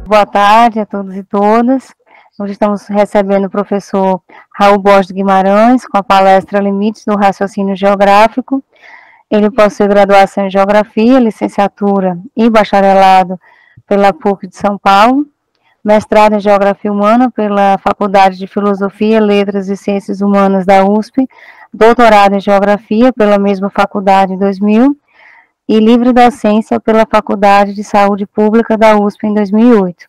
Boa tarde a todos e todas. Hoje estamos recebendo o professor Raul Borges Guimarães com a palestra Limites do Raciocínio Geográfico. Ele possui graduação em Geografia, licenciatura e bacharelado pela PUC de São Paulo, mestrado em Geografia Humana pela Faculdade de Filosofia, Letras e Ciências Humanas da USP, doutorado em Geografia pela mesma faculdade em 2000 e livre docência pela Faculdade de Saúde Pública da USP em 2008.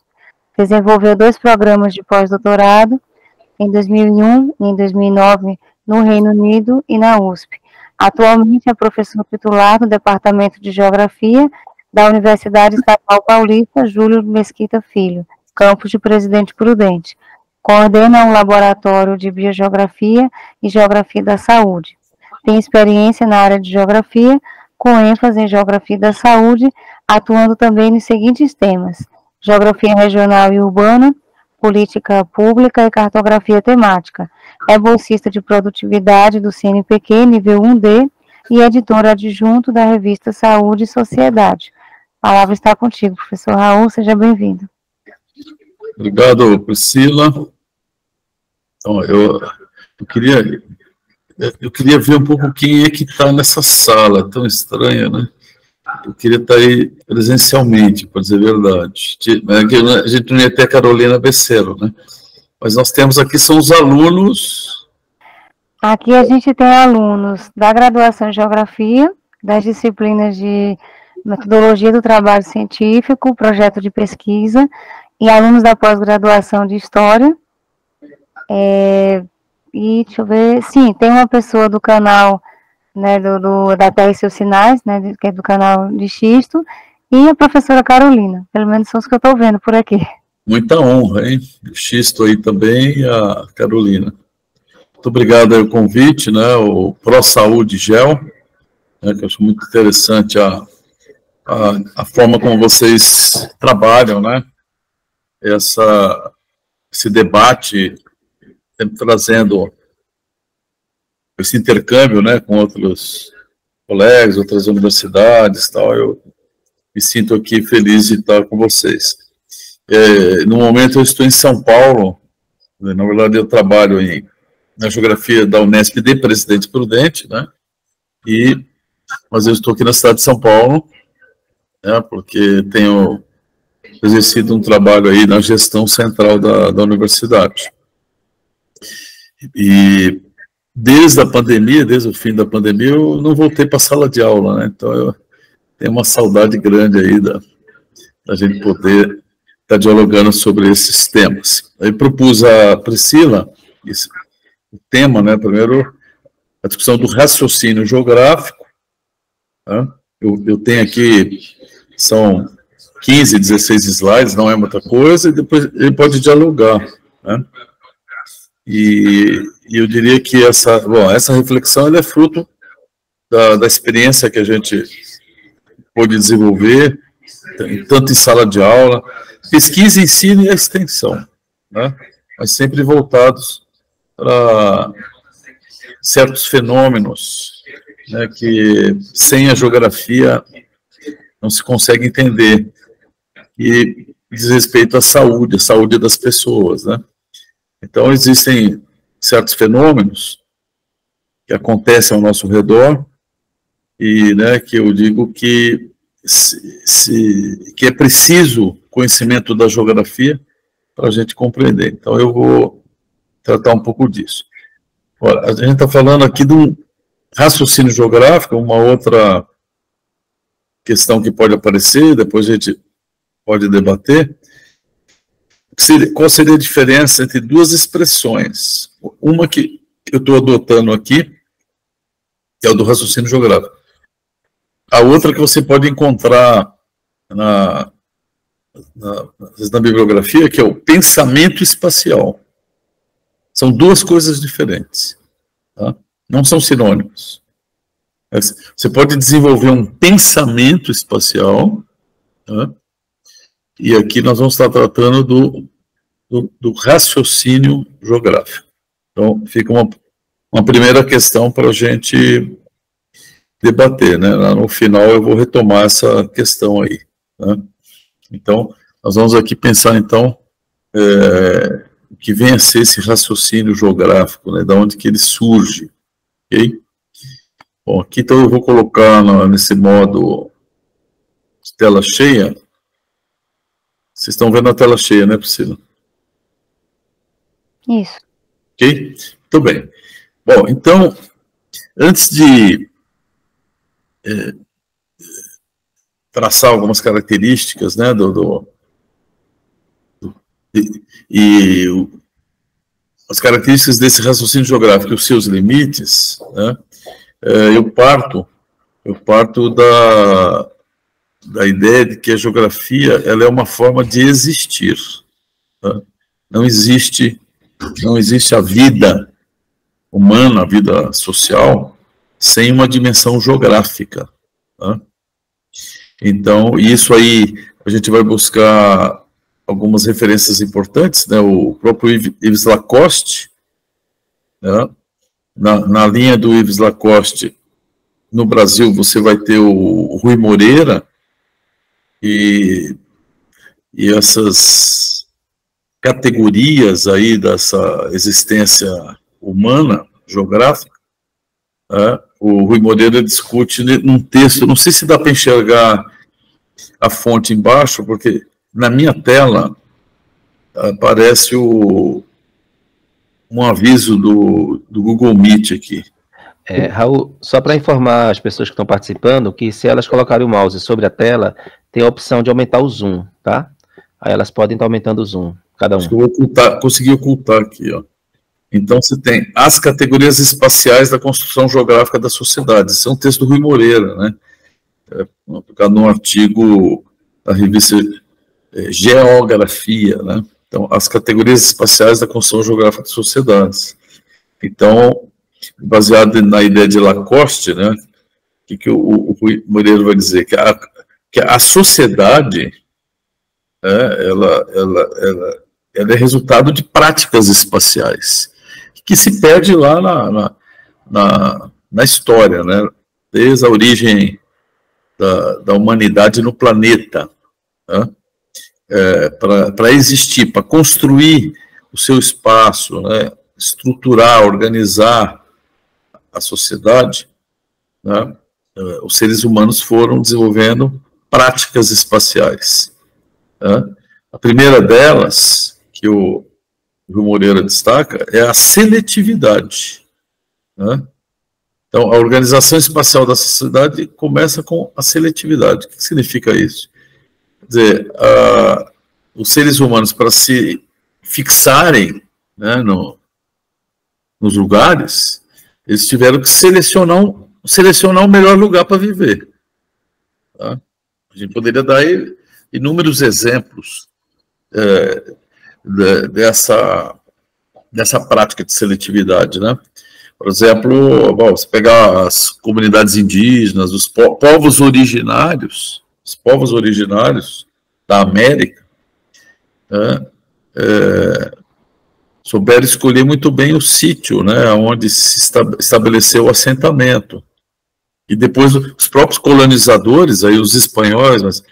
Desenvolveu 2 programas de pós-doutorado em 2001 e em 2009 no Reino Unido e na USP. Atualmente é professor titular do Departamento de Geografia da Universidade Estadual Paulista Júlio Mesquita Filho, campus de Presidente Prudente. Coordena um laboratório de Biogeografia e Geografia da Saúde. Tem experiência na área de Geografia, com ênfase em Geografia da Saúde, atuando também nos seguintes temas: Geografia Regional e Urbana, Política Pública e Cartografia Temática. É bolsista de Produtividade do CNPq, nível 1D, e editor adjunto da revista Saúde e Sociedade. A palavra está contigo, professor Raul, seja bem-vindo. Obrigado, Priscila. Então, eu queria ver um pouco quem é que está nessa sala, tão estranha, né? Eu queria estar aí presencialmente, para dizer a verdade. A gente não ia ter a Carolina Becero, né? Mas nós temos aqui, são os alunos... Aqui a gente tem alunos da graduação em Geografia, das disciplinas de Metodologia do Trabalho Científico, Projeto de Pesquisa, e alunos da pós-graduação de História. E deixa eu ver, sim, tem uma pessoa do canal, né, da Terra e Seus Sinais, né, que é do canal de Xisto, e a professora Carolina, pelo menos são os que eu estou vendo por aqui. Muita honra, hein? O Xisto aí também e a Carolina. Muito obrigado aí o convite, né, o ProSaúde Gel, né, que eu acho muito interessante a forma como vocês trabalham, né, esse debate, sempre trazendo esse intercâmbio, né, com outros colegas, outras universidades, tal. Eu me sinto aqui feliz de estar com vocês. No momento eu estou em São Paulo, né, na verdade eu trabalho na Geografia da Unesp de Presidente Prudente, né, mas eu estou aqui na cidade de São Paulo, né, porque tenho exercido um trabalho aí na gestão central da universidade. E desde a pandemia, desde o fim da pandemia, eu não voltei para a sala de aula, né? Então eu tenho uma saudade grande aí da gente poder estar dialogando sobre esses temas. Aí propus a Priscila o tema, né? Primeiro, a discussão do raciocínio geográfico. Né? Eu tenho aqui, são 15, 16 slides, não é muita coisa, e depois ele pode dialogar, né? E eu diria que essa reflexão ela é fruto da experiência que a gente pôde desenvolver, tanto em sala de aula, pesquisa, ensino e a extensão, né? Mas sempre voltados para certos fenômenos, né, que sem a geografia não se consegue entender, e diz respeito à saúde, a saúde das pessoas, né? Então, existem certos fenômenos que acontecem ao nosso redor e, né, que eu digo que é preciso conhecimento da geografia para a gente compreender. Então, eu vou tratar um pouco disso. Ora, a gente está falando aqui de um raciocínio geográfico, uma outra questão que pode aparecer, depois a gente pode debater. Qual seria a diferença entre duas expressões? Uma que eu estou adotando aqui, que é o do raciocínio geográfico. A outra que você pode encontrar na bibliografia, que é o pensamento espacial. São duas coisas diferentes. Tá? Não são sinônimos. Você pode desenvolver um pensamento espacial, tá? E aqui nós vamos estar tratando do raciocínio geográfico. Então, fica uma primeira questão para a gente debater, né? Lá no final eu vou retomar essa questão aí. Tá? Então, Nós vamos aqui pensar, então, o que vem a ser esse raciocínio geográfico, né, da onde que ele surge, ok? Bom, aqui então eu vou colocar nesse modo de tela cheia. Vocês estão vendo a tela cheia, né, Priscila? Isso. Ok? Muito bem. Bom, então, antes de traçar algumas características, né, as características desse raciocínio geográfico e os seus limites, né, eu parto da ideia de que a geografia ela é uma forma de existir. Tá? Não existe a vida humana, a vida social, sem uma dimensão geográfica. Tá? Então, isso aí, a gente vai buscar algumas referências importantes, né? O próprio Yves Lacoste, né? Na linha do Yves Lacoste, no Brasil, você vai ter o Rui Moreira, e essas categorias aí dessa existência humana, geográfica, o Rui Moreira discute num texto, não sei se dá para enxergar a fonte embaixo, porque na minha tela aparece um aviso do Google Meet aqui. Raul, só para informar as pessoas que estão participando, que se elas colocarem o mouse sobre a tela, tem a opção de aumentar o zoom, tá? Aí elas podem estar aumentando o zoom, cada um. Acho que eu vou conseguir ocultar aqui, ó. Então, você tem as categorias espaciais da construção geográfica da sociedade. Esse é um texto do Rui Moreira, né? Publicado num artigo da revista Geografia, né? Então, as categorias espaciais da construção geográfica das sociedades. Então, baseado na ideia de Lacoste, né? O que o Rui Moreira vai dizer? Que a sociedade, ela é resultado de práticas espaciais, que se perde lá na história, né? Desde a origem da humanidade no planeta, né? Para existir, para construir o seu espaço, né? Estruturar, organizar a sociedade, né? Os seres humanos foram desenvolvendo práticas espaciais, né? A primeira delas, que o Rui Moreira destaca, é a seletividade, né? Então, a organização espacial da sociedade começa com a seletividade. O que significa isso? Quer dizer, os seres humanos, para se fixarem, né, nos lugares, eles tiveram que selecionar o melhor lugar para viver. Tá? A gente poderia dar aí inúmeros exemplos dessa prática de seletividade, né? Por exemplo, você pegar as comunidades indígenas, os povos originários da América, né? Souberam escolher muito bem o sítio, né, onde se estabeleceu o assentamento. E depois os próprios colonizadores, aí os espanhóis, mas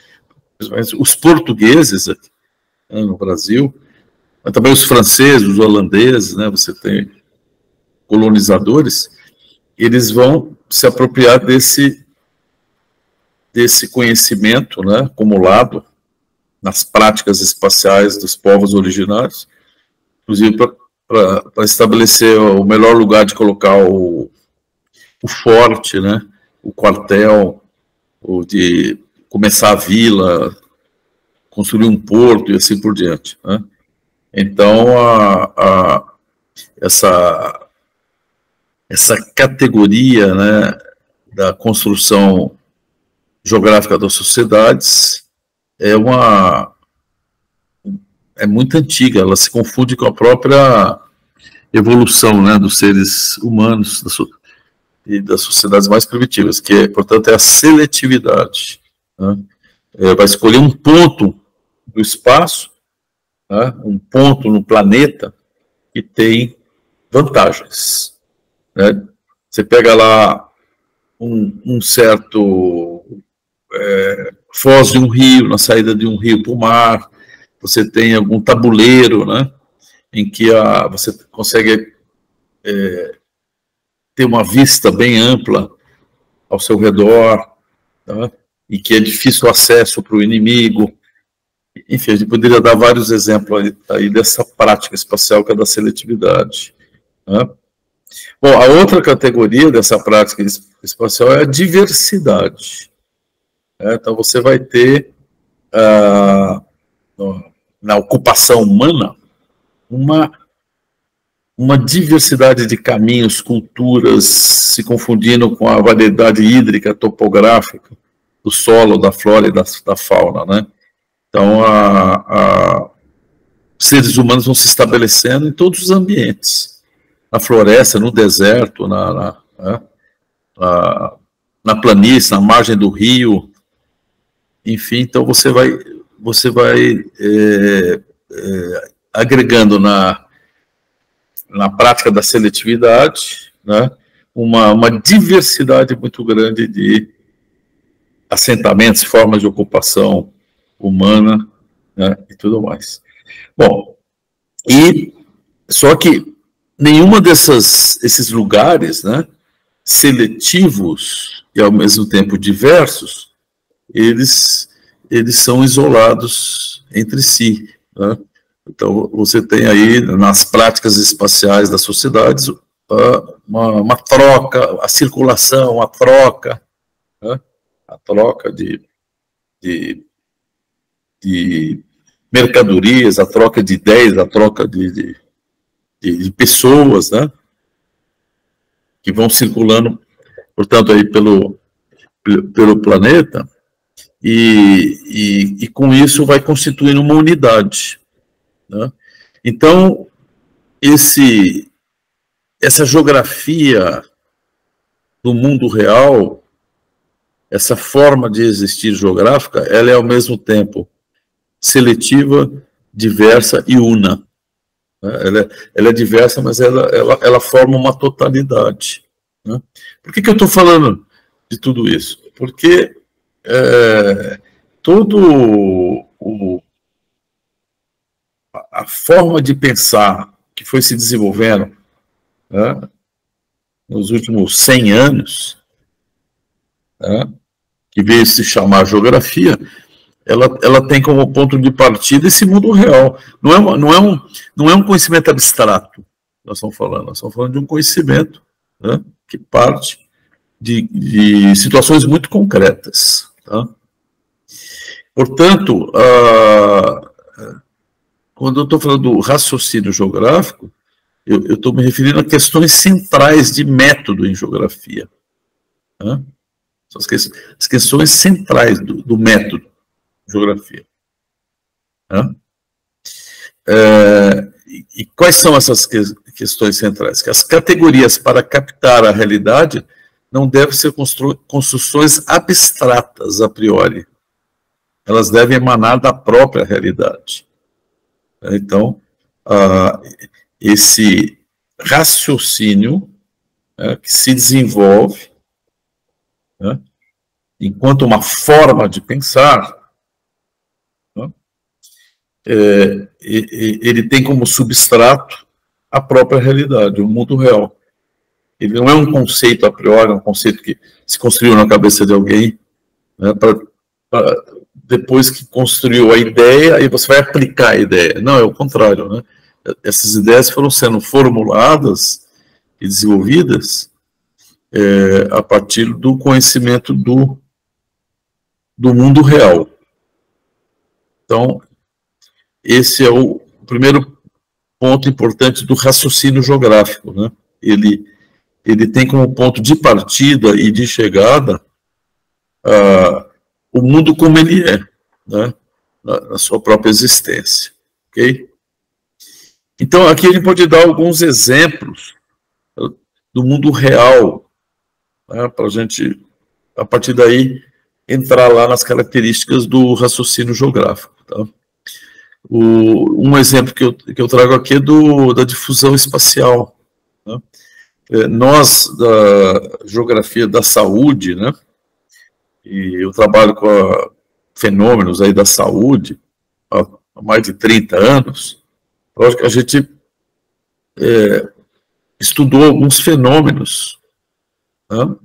os portugueses aqui, né, no Brasil, mas também os franceses, os holandeses, né, você tem colonizadores, eles vão se apropriar desse conhecimento, né, acumulado nas práticas espaciais dos povos originários, inclusive para estabelecer o melhor lugar de colocar o forte, né, o quartel, ou de começar a vila, construir um porto e assim por diante, né? Então, essa categoria, né, da construção geográfica das sociedades é muito antiga, ela se confunde com a própria evolução, né, dos seres humanos e das sociedades mais primitivas, que, portanto, é a seletividade, né? Vai escolher um ponto do espaço, né, um ponto no planeta que tem vantagens, né? Você pega lá um certo foz de um rio, na saída de um rio para o mar, você tem algum tabuleiro, né, em que você consegue ter uma vista bem ampla ao seu redor, tá? E que é difícil o acesso para o inimigo. Enfim, a gente poderia dar vários exemplos aí dessa prática espacial que é da seletividade, né? Bom, a outra categoria dessa prática espacial é a diversidade. Então, você vai ter, na ocupação humana, uma diversidade de caminhos, culturas, se confundindo com a variedade hídrica, topográfica, do solo, da flora e da fauna, né? Então, os seres humanos vão se estabelecendo em todos os ambientes. Na floresta, no deserto, na planície, na margem do rio, enfim, então você vai agregando na prática da seletividade, né, uma diversidade muito grande de assentamentos, formas de ocupação humana, né, e tudo mais. Bom, só que nenhuma esses lugares, né, seletivos e ao mesmo tempo diversos, eles são isolados entre si, né? Então, você tem aí, nas práticas espaciais das sociedades, uma troca, a circulação, a troca, né? A troca de mercadorias, a troca de ideias, a troca de pessoas, né? Que vão circulando, portanto, aí pelo planeta, e com isso vai constituindo uma unidade, né? Então, essa geografia do mundo real, essa forma de existir geográfica, ela é ao mesmo tempo seletiva, diversa e una. Ela é diversa, mas ela forma uma totalidade, né? Por que eu estou falando de tudo isso? Porque a forma de pensar que foi se desenvolvendo, né, nos últimos 100 anos, né, que veio se chamar geografia, ela tem como ponto de partida esse mundo real. Não é um conhecimento abstrato, nós estamos falando de um conhecimento, né, que parte de situações muito concretas, tá? Portanto, quando eu estou falando do raciocínio geográfico, eu estou me referindo a questões centrais de método em geografia, tá? São as questões centrais do método em geografia, tá? E quais são essas questões centrais? Que as categorias para captar a realidade não devem ser construções abstratas a priori. Elas devem emanar da própria realidade. Então, esse raciocínio, que se desenvolve, né, enquanto uma forma de pensar, né, ele tem como substrato a própria realidade, o mundo real. Ele não é um conceito a priori, é um conceito que se construiu na cabeça de alguém, né, depois que construiu a ideia, aí você vai aplicar a ideia. Não, é o contrário, né? Essas ideias foram sendo formuladas e desenvolvidas a partir do conhecimento do mundo real. Então, esse é o primeiro ponto importante do raciocínio geográfico, né? Ele tem como ponto de partida e de chegada o mundo como ele é, né, na sua própria existência, ok? Então, aqui a gente pode dar alguns exemplos do mundo real, né, para a gente, a partir daí, entrar lá nas características do raciocínio geográfico, tá? Um exemplo que eu trago aqui é da difusão espacial, né? Nós, da geografia da saúde, né, e eu trabalho com fenômenos aí da saúde há há mais de 30 anos, lógico que a gente estudou alguns fenômenos, né,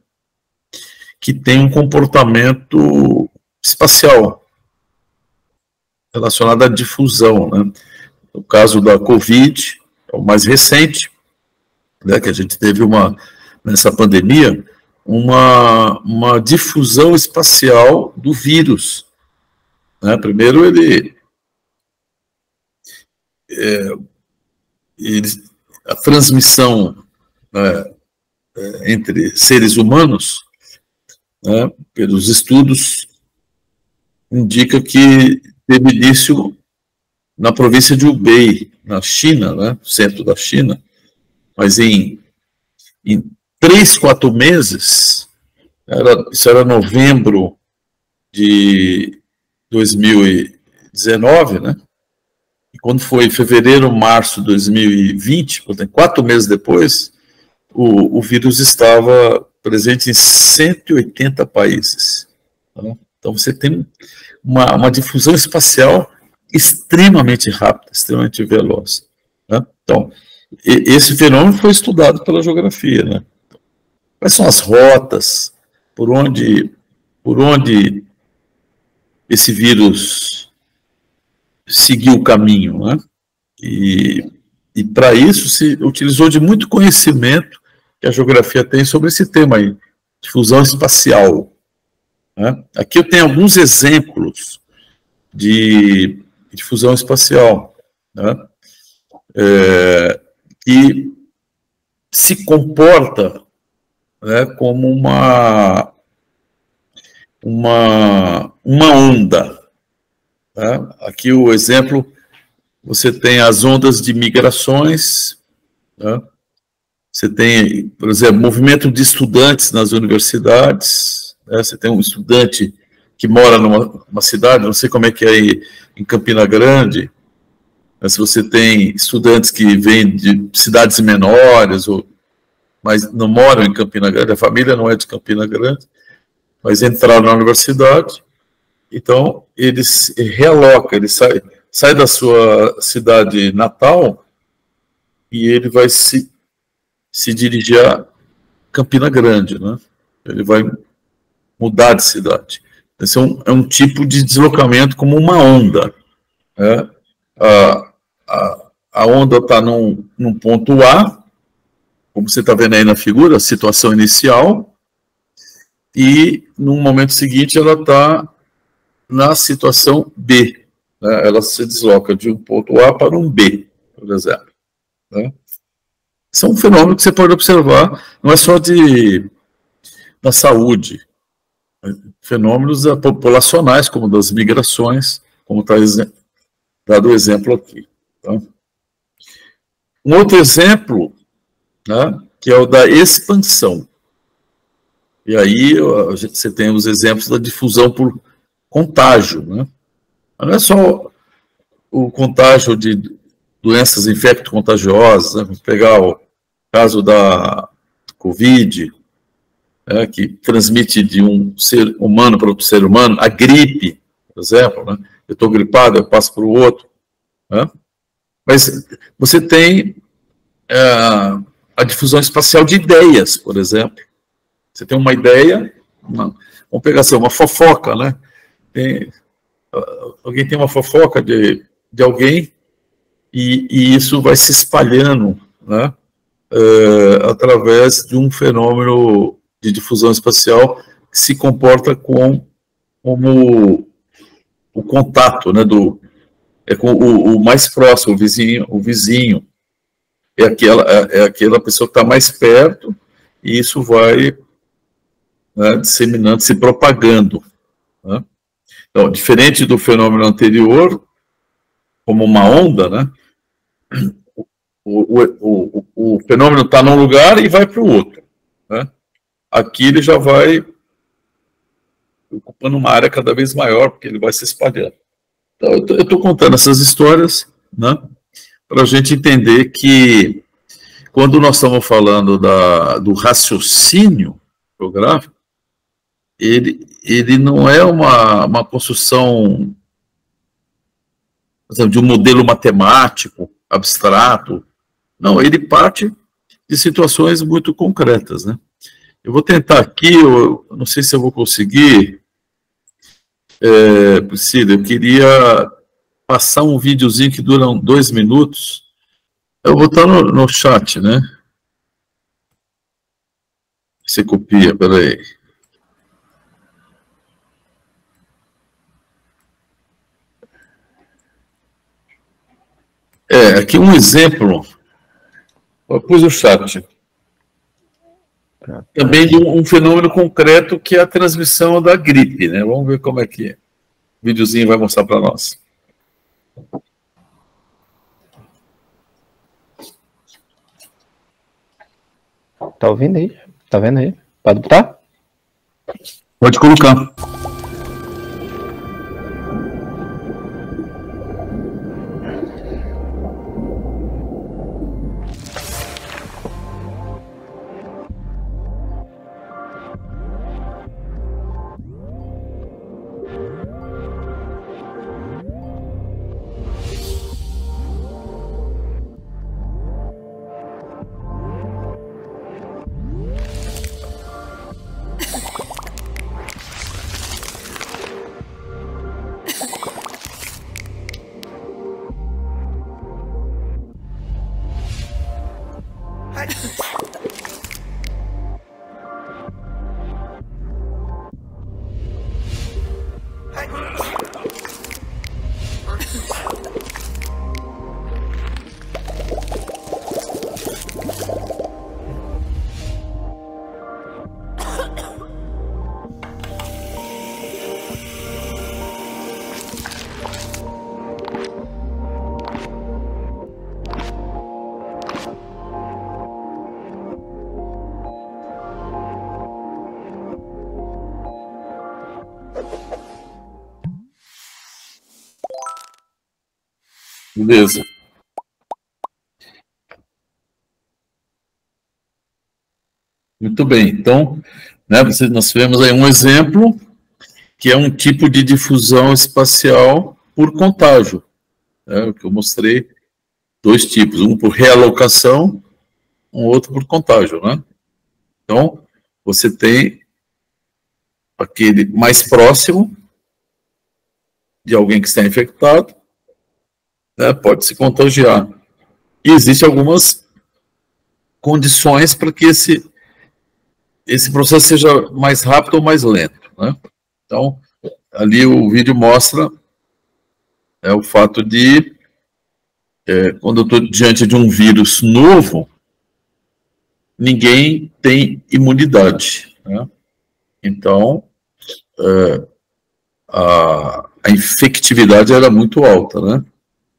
que têm um comportamento espacial relacionado à difusão, né? No caso da Covid, é o mais recente, né, que a gente teve nessa pandemia, uma difusão espacial do vírus, né? Primeiro a transmissão, né, entre seres humanos, né, pelos estudos, indica que teve início na província de Hubei, na China, né, centro da China, mas em 3, 4 meses, isso era novembro de 2019, né? E quando foi fevereiro, março de 2020, portanto, 4 meses depois, o vírus estava presente em 180 países. Tá? Então você tem uma difusão espacial extremamente rápida, extremamente veloz. Né? Então, esse fenômeno foi estudado pela geografia, né? Quais são as rotas por onde esse vírus seguiu o caminho, né? E para isso se utilizou de muito conhecimento que a geografia tem sobre esse tema aí, difusão espacial. Né? Aqui eu tenho alguns exemplos de difusão espacial, né? Que se comporta, né, como uma onda. Né? Aqui o exemplo, você tem as ondas de migrações, né? Você tem, por exemplo, movimento de estudantes nas universidades, né? Você tem um estudante que mora numa cidade, não sei como é que é aí em Campina Grande, mas você tem estudantes que vêm de cidades menores, mas não moram em Campina Grande, a família não é de Campina Grande, mas entraram na universidade, então ele se realoca, ele sai da sua cidade natal e ele vai se dirigir a Campina Grande, né? Ele vai mudar de cidade. Esse é um tipo de deslocamento como uma onda. Né? A onda está num ponto A, como você está vendo aí na figura, a situação inicial, e no momento seguinte ela está na situação B. Né? Ela se desloca de um ponto A para um B, por exemplo. Né? Isso é um fenômeno que você pode observar, não é só da saúde, fenômenos populacionais, como das migrações, como está dado o exemplo aqui. Tá? Um outro exemplo, né, que é o da expansão. E aí você tem os exemplos da difusão por contágio. Né? Não é só o contágio de doenças infecto-contagiosas, né? Vamos pegar o caso da Covid, né, que transmite de um ser humano para outro ser humano, a gripe, por exemplo, né? Eu estou gripado, eu passo para o outro. Né? Mas você tem a difusão espacial de ideias, por exemplo. Você tem uma ideia, vamos pegar assim, uma fofoca, né? Alguém tem uma fofoca de alguém e isso vai se espalhando, né? Através de um fenômeno de difusão espacial que se comporta como o contato, né, com o mais próximo, o vizinho. É aquela pessoa que está mais perto, e isso vai, né, disseminando, se propagando. Né? Então, diferente do fenômeno anterior, como uma onda, né, o fenômeno está num lugar e vai para o outro. Né? Aqui ele já vai ocupando uma área cada vez maior, porque ele vai se espalhando. Então, eu estou contando essas histórias, né, para a gente entender que, quando nós estamos falando do raciocínio geográfico, ele não é uma construção por exemplo, de um modelo matemático, abstrato. Não, ele parte de situações muito concretas, né? Eu vou tentar aqui, eu não sei se eu vou conseguir, Priscila, eu queria passar um videozinho que dura 2 minutos. Eu vou botar no chat, né? Você copia, peraí. Aqui um exemplo. Eu pus o chat. Também de um fenômeno concreto que é a transmissão da gripe, né? Vamos ver como é que é. O videozinho vai mostrar para nós. Tá ouvindo aí? Tá vendo aí? Pode botar? Pode colocar. Beleza. Muito bem. Então, né, nós tivemos aí um exemplo que é um tipo de difusão espacial por contágio. Né, que eu mostrei 2 tipos, um por realocação, um outro por contágio, né? Então, você tem aquele mais próximo de alguém que está infectado, né, pode se contagiar. E existem algumas condições para que esse processo seja mais rápido ou mais lento, né? Então, ali o vídeo mostra o fato de, quando eu estou diante de um vírus novo, ninguém tem imunidade, né? Então, a infectividade era muito alta, né?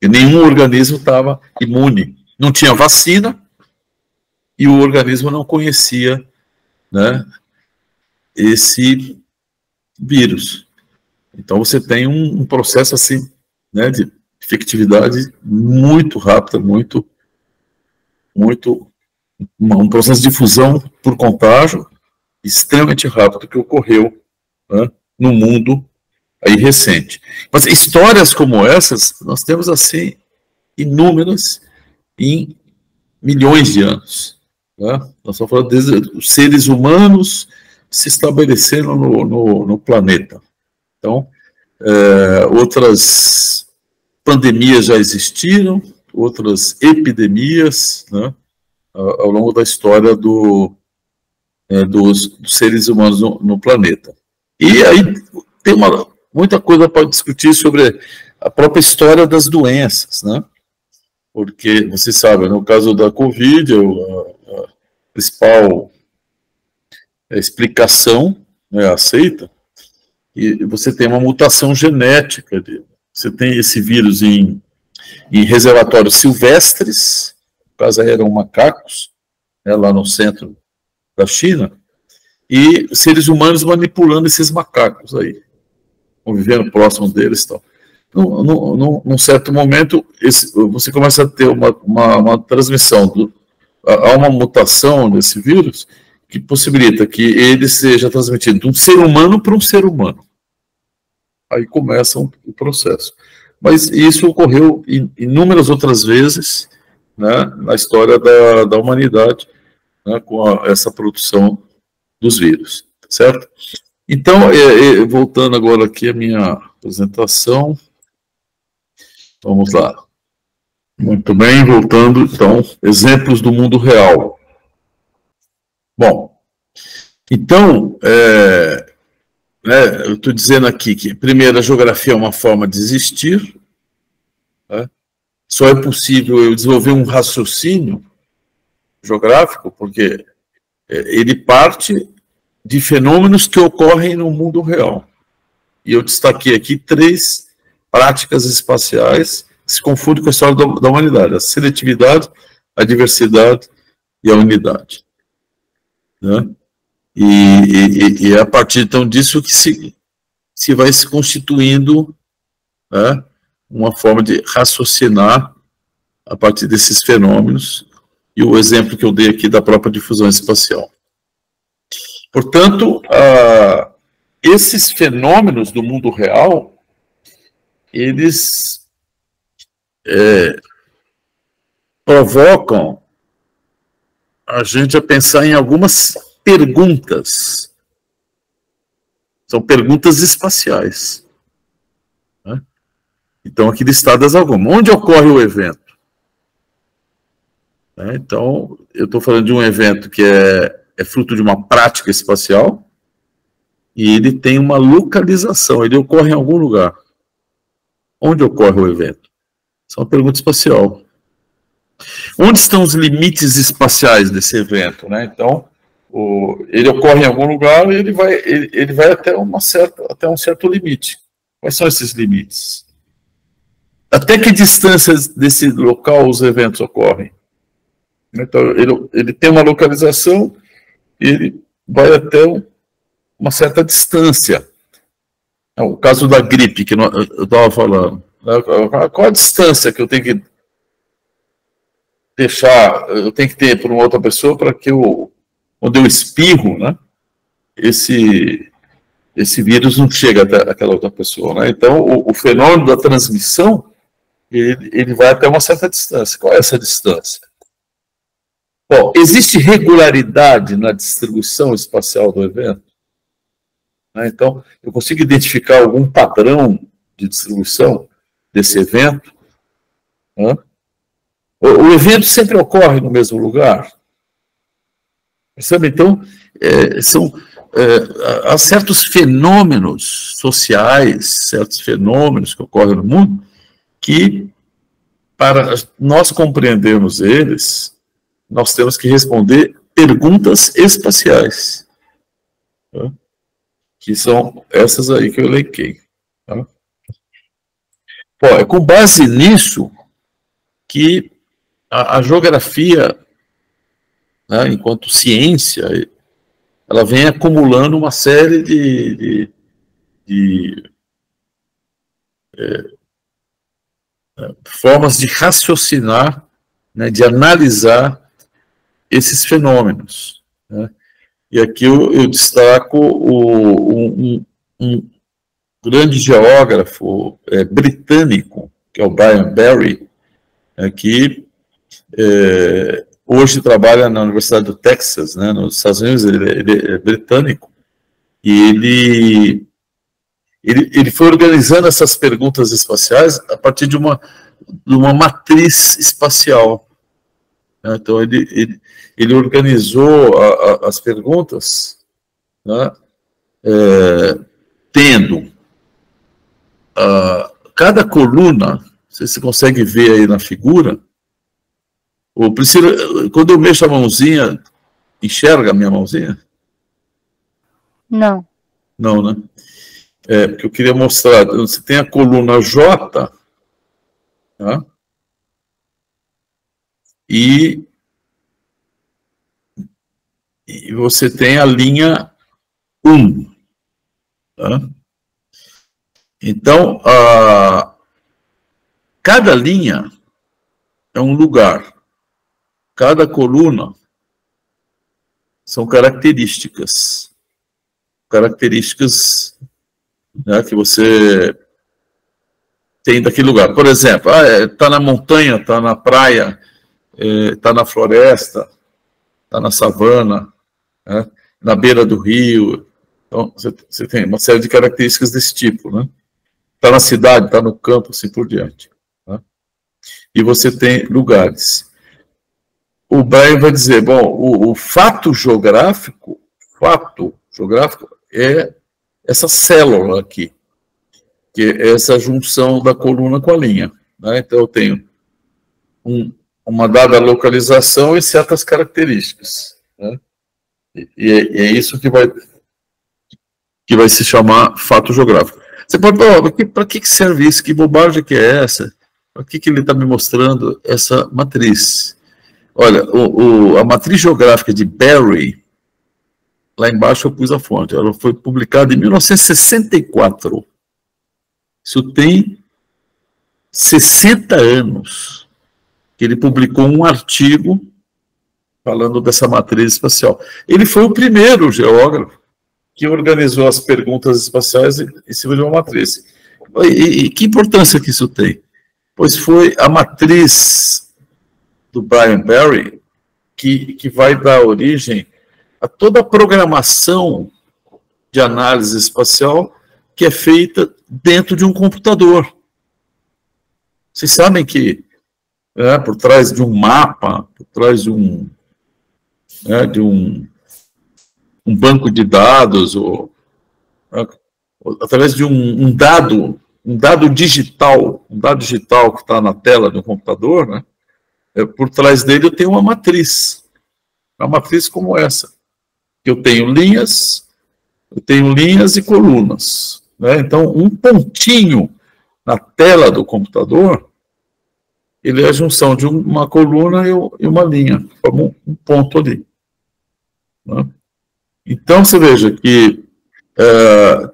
E nenhum organismo estava imune. Não tinha vacina e o organismo não conhecia, né, esse vírus. Então, você tem um processo assim, né, de infectividade muito rápida, um processo de difusão por contágio extremamente rápido que ocorreu, né, no mundo aí recente. Mas histórias como essas, nós temos assim inúmeras em milhões de anos. Né? Nós estamos falando desde os seres humanos se estabeleceram no planeta. Então, outras pandemias já existiram, outras epidemias, né, ao longo da história dos seres humanos no planeta. E aí tem muita coisa para discutir sobre a própria história das doenças, né? Porque, você sabe, no caso da Covid, a principal explicação, né, aceita, e você tem uma mutação genética. Você tem esse vírus em reservatórios silvestres, no caso eram macacos, né, lá no centro da China, e seres humanos manipulando esses macacos aí, convivendo próximo deles e tal. Num certo momento, você começa a ter uma transmissão, há uma mutação nesse vírus que possibilita que ele seja transmitido de um ser humano para um ser humano. Aí começa o processo. mas isso ocorreu inúmeras outras vezes, né, na história da humanidade, né, com essa produção dos vírus, certo? Então, voltando agora aqui à minha apresentação, vamos lá. Muito bem, voltando, então, exemplos do mundo real. Bom, então, eu estou dizendo aqui que, primeiro, a geografia é uma forma de existir, né? Só é possível eu desenvolver um raciocínio geográfico, porque ele parte de fenômenos que ocorrem no mundo real. E eu destaquei aqui 3 práticas espaciais que se confundem com a história da humanidade: a seletividade, a diversidade e a unidade. Né? E é a partir, então, disso que se vai se constituindo, né, uma forma de raciocinar a partir desses fenômenos, e o exemplo que eu dei aqui da própria difusão espacial. Portanto, esses fenômenos do mundo real, eles provocam a gente a pensar em algumas perguntas. São perguntas espaciais, né? Então, aqui listadas algumas. Onde ocorre o evento? Então, eu estou falando de um evento que é fruto de uma prática espacial, e ele tem uma localização, ele ocorre em algum lugar. Onde ocorre o evento? Isso é uma pergunta espacial. Onde estão os limites espaciais desse evento, né? Então, ele ocorre em algum lugar e ele vai até um certo limite. Quais são esses limites? Até que distância desse local os eventos ocorrem? Então, ele tem uma localização e ele vai até uma certa distância. O caso da gripe, que eu estava falando. Qual a distância que eu tenho que ter para uma outra pessoa para que quando eu espirro, né, esse vírus não chega até aquela outra pessoa, né? Então, o fenômeno da transmissão, ele vai até uma certa distância. Qual é essa distância? Bom, existe regularidade na distribuição espacial do evento? Então, eu consigo identificar algum padrão de distribuição desse evento? O evento sempre ocorre no mesmo lugar? Percebe? Então, há certos fenômenos sociais, certos fenômenos que ocorrem no mundo, que, para nós compreendermos eles, nós temos que responder perguntas espaciais, tá? Que são essas aí que eu elenquei. Tá? Bom, é com base nisso que a geografia, né, enquanto ciência, ela vem acumulando uma série de formas de raciocinar, né, de analisar esses fenômenos. Né? E aqui eu destaco um grande geógrafo britânico, que é o Brian Barry, que hoje trabalha na Universidade do Texas, né, nos Estados Unidos. Ele é britânico, e ele foi organizando essas perguntas espaciais a partir de uma matriz espacial. Então, ele organizou as perguntas, né, tendo cada coluna, você consegue ver aí na figura. Priscila, quando eu mexo a mãozinha, enxerga a minha mãozinha? Não. Não, né? Porque eu queria mostrar, você tem a coluna J, tá? E você tem a linha 1. Tá? Então, cada linha é um lugar. Cada coluna são características. Características, né, que você tem daquele lugar. Por exemplo, está na montanha, está na praia, está na floresta, está na savana, né, na beira do rio. Então, você tem uma série de características desse tipo, né? Está na cidade, está no campo, assim por diante. Né? E você tem lugares. O Brian vai dizer, bom, o fato geográfico é essa célula aqui, que é essa junção da coluna com a linha. Né? Então, eu tenho uma dada localização e certas características. Né? E é isso que vai se chamar fato geográfico. Você pode falar, para que serve isso? Que bobagem que é essa? Para que ele está me mostrando essa matriz? Olha, a matriz geográfica de Berry, lá embaixo eu pus a fonte, ela foi publicada em 1964. Isso tem 60 anos que ele publicou um artigo falando dessa matriz espacial. Ele foi o primeiro geógrafo que organizou as perguntas espaciais em cima de uma matriz. E que importância que isso tem? Pois foi a matriz do Brian Berry que vai dar origem a toda a programação de análise espacial que é feita dentro de um computador. Vocês sabem que por trás de um mapa, por trás de um banco de dados, ou através de um dado digital que está na tela do computador, né? Por trás dele eu tenho uma matriz como essa, que eu tenho linhas e colunas, né? Então, um pontinho na tela do computador, ele é a junção de uma coluna e uma linha, forma um ponto ali. Né? Então, você veja que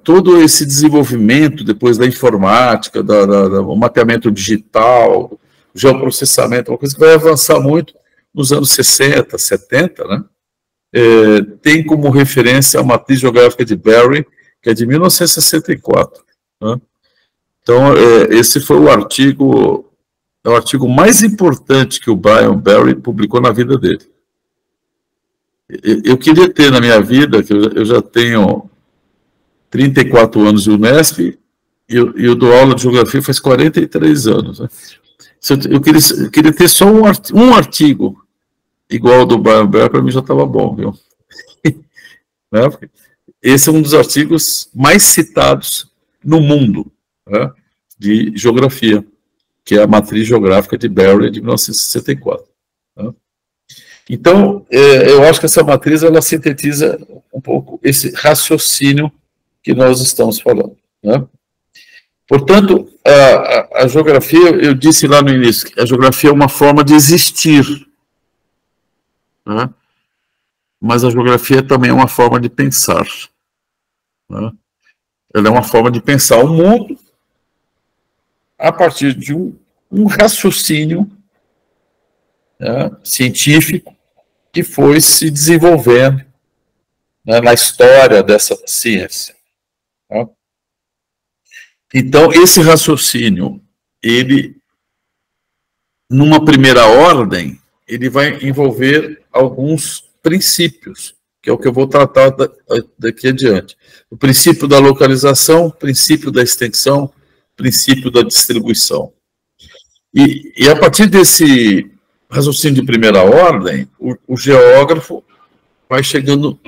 todo esse desenvolvimento depois da informática, do mapeamento digital, geoprocessamento, uma coisa que vai avançar muito nos anos 60, 70, né? Tem como referência a matriz geográfica de Berry, que é de 1964. Né? Então, esse foi o artigo mais importante que o Brian Berry publicou na vida dele. Eu queria ter na minha vida, que eu já tenho 34 anos de Unesp, e eu dou aula de geografia faz 43 anos. Né? Eu queria ter só um artigo igual ao do Brian Berry, para mim já estava bom. Viu? Né? Esse é um dos artigos mais citados no mundo, né, de geografia, que é a matriz geográfica de Berry, de 1964. Né? Então, eu acho que essa matriz, ela sintetiza um pouco esse raciocínio que nós estamos falando. Né? Portanto, a geografia, eu disse lá no início, a geografia é uma forma de existir. Né? Mas a geografia também é uma forma de pensar. Né? Ela é uma forma de pensar o mundo a partir de um raciocínio, né, científico que foi se desenvolvendo, né, na história dessa ciência. Tá? Então, esse raciocínio, ele, numa primeira ordem, ele vai envolver alguns princípios, que é o que eu vou tratar daqui adiante. O princípio da localização, o princípio da extensão, o princípio da distribuição. E a partir desse raciocínio de primeira ordem, o geógrafo vai chegando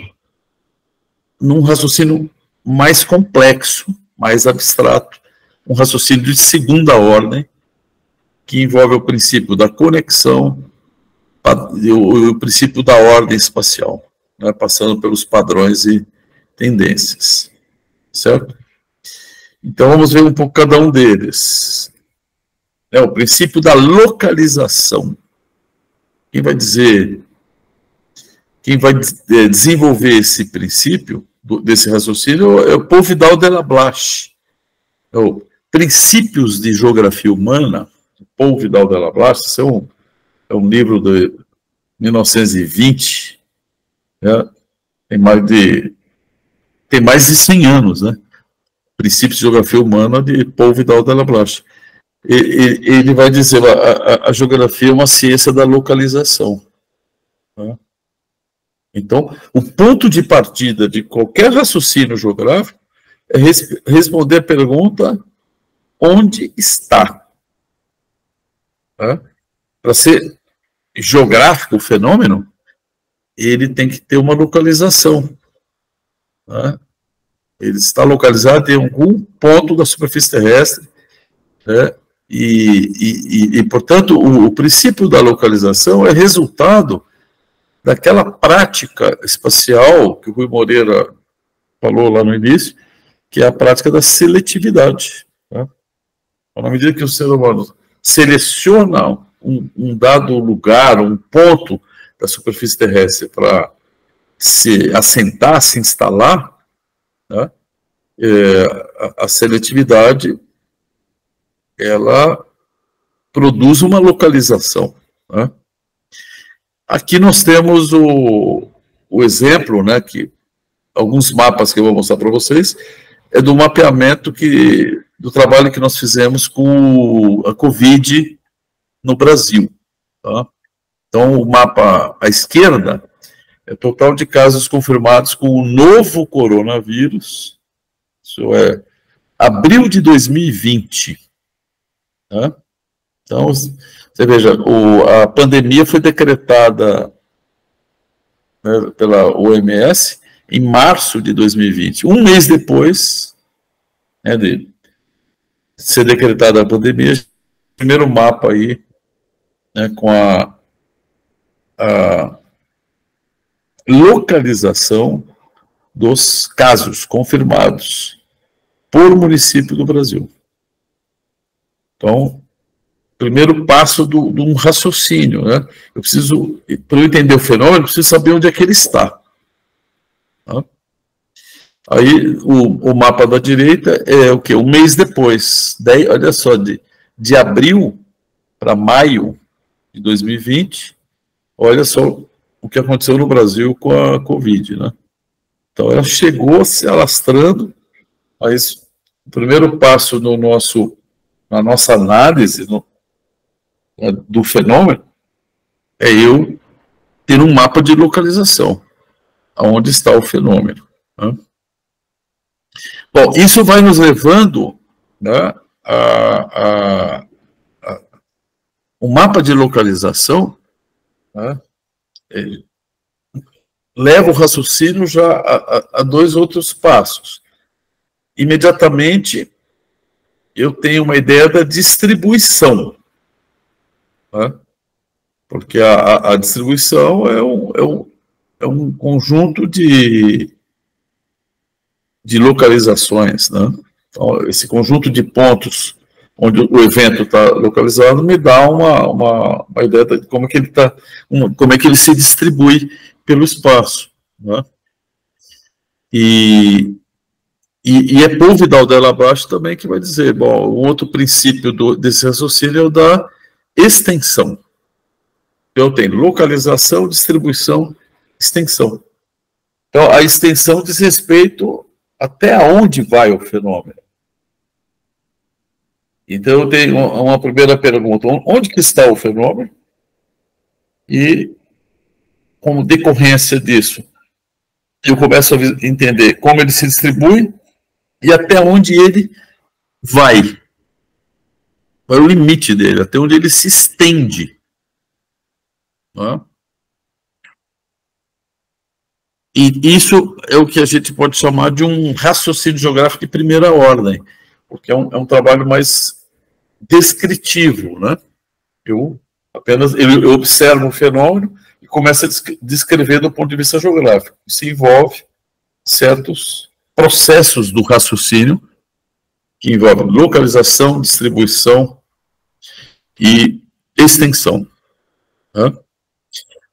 num raciocínio mais complexo, mais abstrato, um raciocínio de segunda ordem, que envolve o princípio da conexão, o princípio da ordem espacial, né, passando pelos padrões e tendências, certo? Então, vamos ver um pouco cada um deles. O princípio da localização. Quem vai desenvolver esse princípio, desse raciocínio, é o Paul Vidal de la Blache. Princípios de Geografia Humana, Paul Vidal de la Blache, esse é um livro de 1920, né? Tem mais de 100 anos, né? Princípios de Geografia Humana, de Paul Vidal de la Blache. ele vai dizer, a geografia é uma ciência da localização. Né? Então, o ponto de partida de qualquer raciocínio geográfico é responder a pergunta: onde está? Né? Para ser geográfico o fenômeno, ele tem que ter uma localização. Né? Ele está localizado em algum ponto da superfície terrestre, né? Portanto, o princípio da localização é resultado daquela prática espacial que o Rui Moreira falou lá no início, que é a prática da seletividade. Né? Na medida que o ser humano seleciona um dado lugar, um ponto da superfície terrestre para se assentar, se instalar, né? A seletividade, ela produz uma localização. Né? Aqui nós temos o exemplo, né, que alguns mapas que eu vou mostrar para vocês, é do mapeamento do trabalho que nós fizemos com a Covid no Brasil. Tá? Então, o mapa à esquerda é o total de casos confirmados com o novo coronavírus, isso é abril de 2020. Tá? Então, você veja, a pandemia foi decretada, né, pela OMS em março de 2020. Um mês depois, né, de ser decretada a pandemia, o primeiro mapa aí, né, com a localização dos casos confirmados por município do Brasil. Então, primeiro passo de um raciocínio, né? Para eu entender o fenômeno, eu preciso saber onde é que ele está. Tá? Aí, o mapa da direita é o quê? Um mês depois. Daí, olha só, de abril para maio de 2020, olha só o que aconteceu no Brasil com a Covid, né? Então, ela chegou se alastrando, mas o primeiro passo na nossa análise do fenômeno é eu ter um mapa de localização, aonde está o fenômeno. Né? Bom, isso vai nos levando, né, o mapa de localização, né, leva o raciocínio já a dois outros passos. Imediatamente, eu tenho uma ideia da distribuição. Né? Porque a distribuição é um conjunto de localizações. Né? Então, esse conjunto de pontos onde o evento está localizado me dá uma ideia de como é que ele está, como é que ele se distribui pelo espaço. Né? E é Paul Vidal abaixo também que vai dizer, bom, um outro princípio desse raciocínio é o da extensão. Eu tenho localização, distribuição, extensão. Então, a extensão diz respeito até onde vai o fenômeno. Então, eu tenho uma primeira pergunta, onde que está o fenômeno? E, como decorrência disso, eu começo a entender como ele se distribui e até onde ele vai. Qual é o limite dele, até onde ele se estende. Né? E isso é o que a gente pode chamar de um raciocínio geográfico de primeira ordem, porque é um trabalho mais descritivo, né? Eu observo o fenômeno e começo a descrever do ponto de vista geográfico. Isso envolve certos processos do raciocínio, que envolvem localização, distribuição e extensão. Né?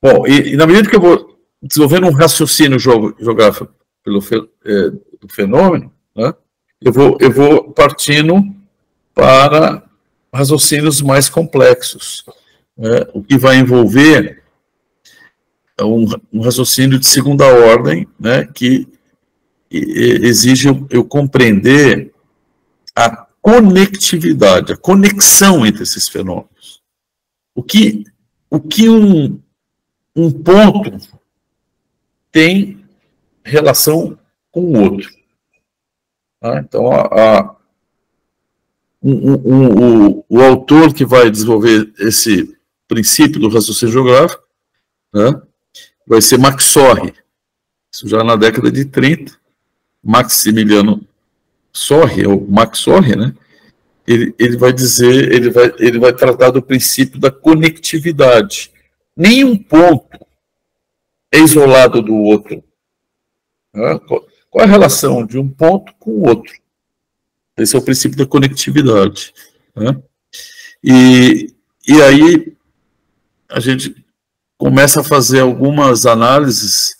Bom, e na medida que eu vou desenvolvendo um raciocínio geográfico do fenômeno, né, eu vou partindo para raciocínios mais complexos, né, o que vai envolver um raciocínio de segunda ordem, né, que exige eu compreender conectividade, a conexão entre esses fenômenos. O que um ponto tem relação com o outro. Tá? Então, o autor que vai desenvolver esse princípio do raciocínio geográfico, né, vai ser Max Sorre, isso já na década de 30, Maximiliano Sorre, ou Max Sorre, né, ele vai dizer, ele vai tratar do princípio da conectividade. Nenhum ponto é isolado do outro. Né? Qual é a relação de um ponto com o outro? Esse é o princípio da conectividade. Né? E aí a gente começa a fazer algumas análises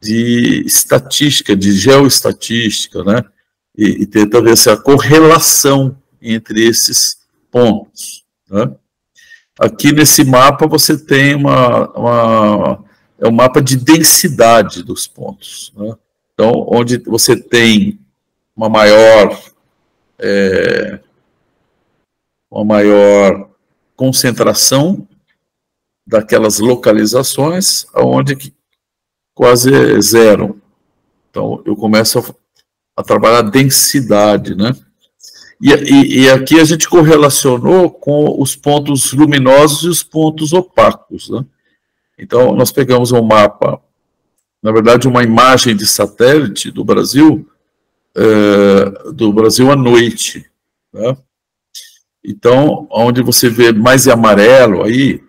de estatística, de geoestatística, né? E tenta ver se a correlação entre esses pontos. Né? Aqui nesse mapa você tem é um mapa de densidade dos pontos. Né? Então, onde você tem uma maior concentração daquelas localizações, onde quase é zero. Então, eu começo a trabalhar a densidade, né? E aqui a gente correlacionou com os pontos luminosos e os pontos opacos, né? Então, nós pegamos um mapa, na verdade, uma imagem de satélite do Brasil à noite, né? Então, onde você vê mais em amarelo aí,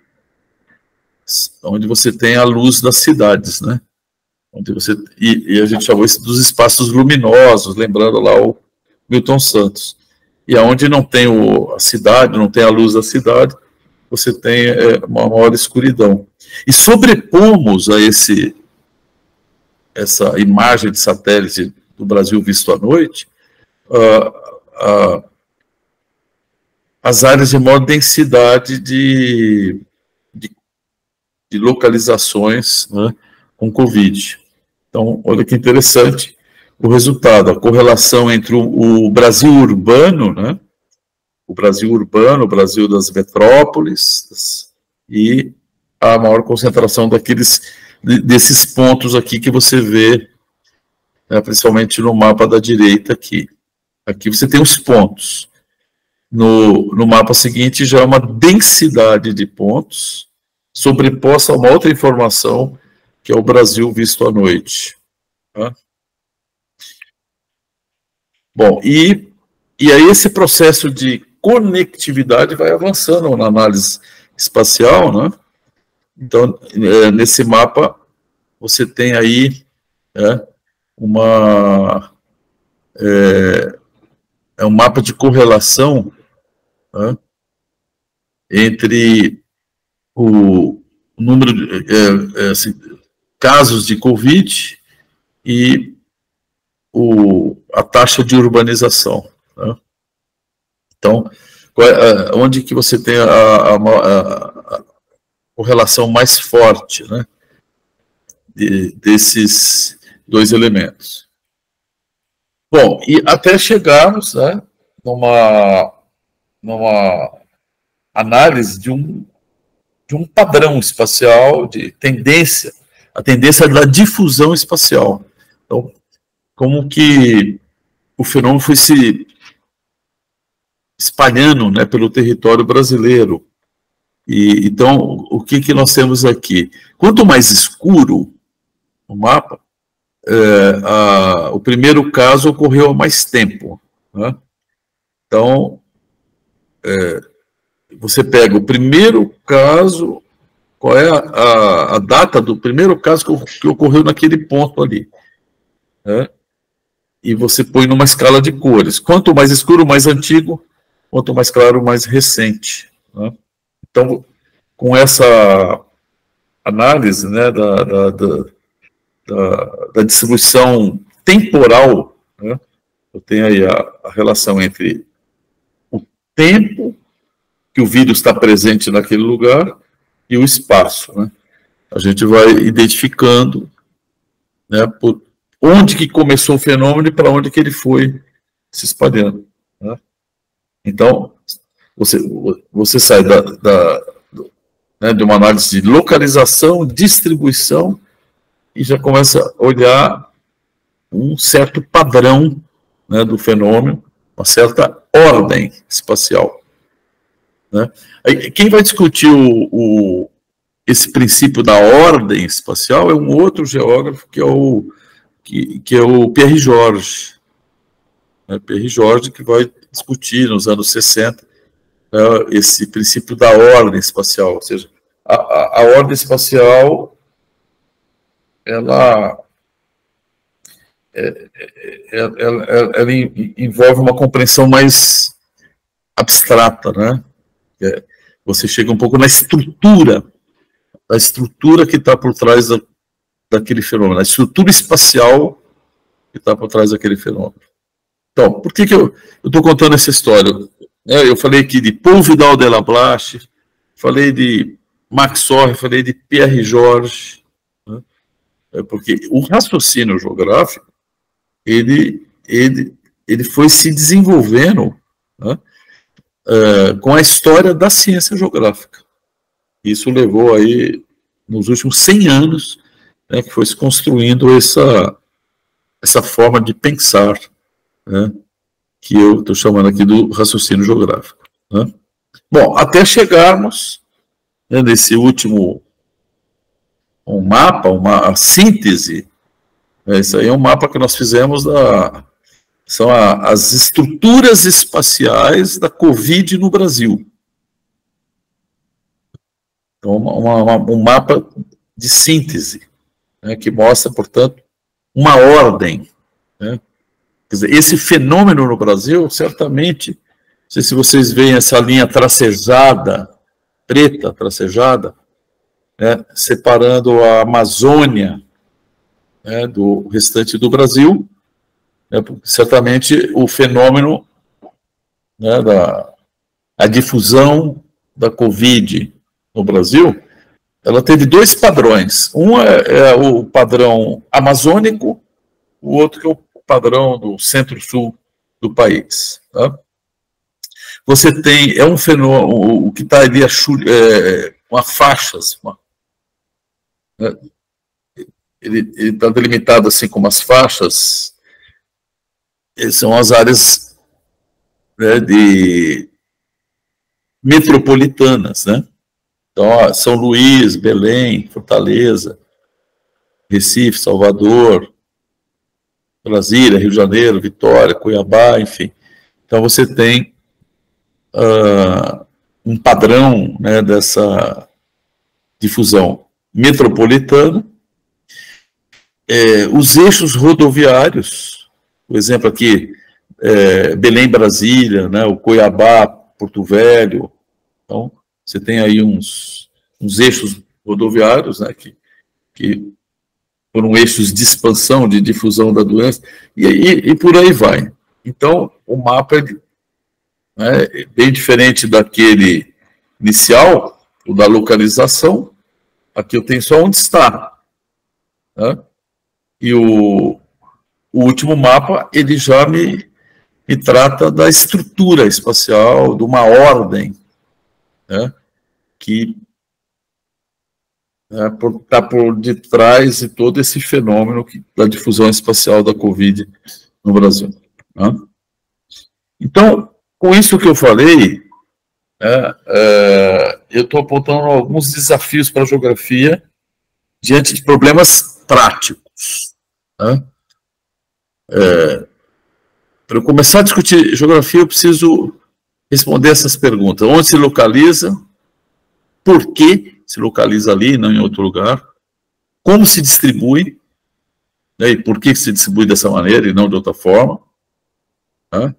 onde você tem a luz das cidades, né? E a gente chamou isso dos espaços luminosos, lembrando lá o Milton Santos. E aonde não tem a cidade, não tem a luz da cidade, você tem uma maior escuridão. E sobrepomos a essa imagem de satélite do Brasil visto à noite, as áreas de maior densidade de localizações, né, com Covid. Então, olha que interessante o resultado, a correlação entre o Brasil urbano, né, o Brasil das metrópoles, e a maior concentração desses pontos aqui que você vê, né, principalmente no mapa da direita aqui. Aqui você tem os pontos. No mapa seguinte já é uma densidade de pontos sobreposta a uma outra informação, que é o Brasil visto à noite. Tá? Bom, e aí esse processo de conectividade vai avançando na análise espacial, né? Então, nesse mapa, você tem aí um mapa de correlação, né, entre o número de casos de Covid e a taxa de urbanização. Né? Então, onde que você tem a correlação mais forte, né, desses dois elementos? Bom, e até chegarmos, né, numa análise de um padrão espacial, de tendência, a tendência da difusão espacial. Então, como que o fenômeno foi se espalhando, né, pelo território brasileiro. E então, o que nós temos aqui? Quanto mais escuro o mapa, o primeiro caso ocorreu há mais tempo. Né? Então, você pega o primeiro caso, qual é a data do primeiro caso que ocorreu naquele ponto ali. Né? E você põe numa escala de cores. Quanto mais escuro, mais antigo. Quanto mais claro, mais recente. Né? Então, com essa análise, né, da distribuição temporal, né, eu tenho aí a relação entre o tempo que o vírus está presente naquele lugar e o espaço. Né? A gente vai identificando, né, por onde que começou o fenômeno e para onde que ele foi se espalhando. Né? Então, você sai de uma análise de localização, distribuição, e já começa a olhar um certo padrão, né, do fenômeno, uma certa ordem espacial. Né? Aí, quem vai discutir esse princípio da ordem espacial é um outro geógrafo, que é o Pierre Georges. Né? Pierre Georges, que vai discutir nos anos 60 esse princípio da ordem espacial, ou seja, a ordem espacial, ela envolve uma compreensão mais abstrata, né? Você chega um pouco na estrutura, a estrutura que está por trás daquele fenômeno, a estrutura espacial que está por trás daquele fenômeno. Então, por que eu estou contando essa história? Eu falei aqui de Paul Vidal-Delablache, falei de Max Orr, falei de Pierre Georges, né? Porque o raciocínio geográfico, ele foi se desenvolvendo, né, com a história da ciência geográfica. Isso levou aí, nos últimos 100 anos, né, que foi se construindo essa forma de pensar, né, que eu estou chamando aqui do raciocínio geográfico. Né? Bom, até chegarmos, né, nesse último mapa, uma síntese, isso aí é um mapa que nós fizemos são as estruturas espaciais da Covid no Brasil. Então, um mapa de síntese, né, que mostra, portanto, uma ordem, né? Quer dizer, esse fenômeno no Brasil, certamente, não sei se vocês veem essa linha tracejada, preta tracejada, né, separando a Amazônia, né, do restante do Brasil, né, certamente o fenômeno, né, a difusão da Covid no Brasil, ela teve dois padrões. Um é o padrão amazônico, o outro que é o padrão do centro-sul do país. Tá? Você tem, um fenômeno, o que está ali, uma faixas, ele está delimitado assim com umas faixas, são as áreas, né, metropolitanas, né? Então, São Luís, Belém, Fortaleza, Recife, Salvador, Brasília, Rio de Janeiro, Vitória, Cuiabá, enfim. Então, você tem um padrão, né, dessa difusão metropolitana. Os eixos rodoviários, por exemplo aqui, Belém-Brasília, né, o Cuiabá-Porto Velho. Então, você tem aí uns eixos rodoviários, né, que foram eixos de expansão, de difusão da doença, e por aí vai. Então, o mapa é bem diferente daquele inicial, o da localização. Aqui eu tenho só onde está. Né? E o último mapa, ele já me trata da estrutura espacial, de uma ordem, né, que está por detrás de todo esse fenômeno da difusão espacial da Covid no Brasil. Né? Então, com isso que eu falei, eu estou apontando alguns desafios para a geografia diante de problemas práticos. Né? Para eu começar a discutir geografia, eu preciso responder essas perguntas. Onde se localiza? Por que se localiza ali, não em outro lugar? Como se distribui? Né? E por que se distribui dessa maneira e não de outra forma? Né?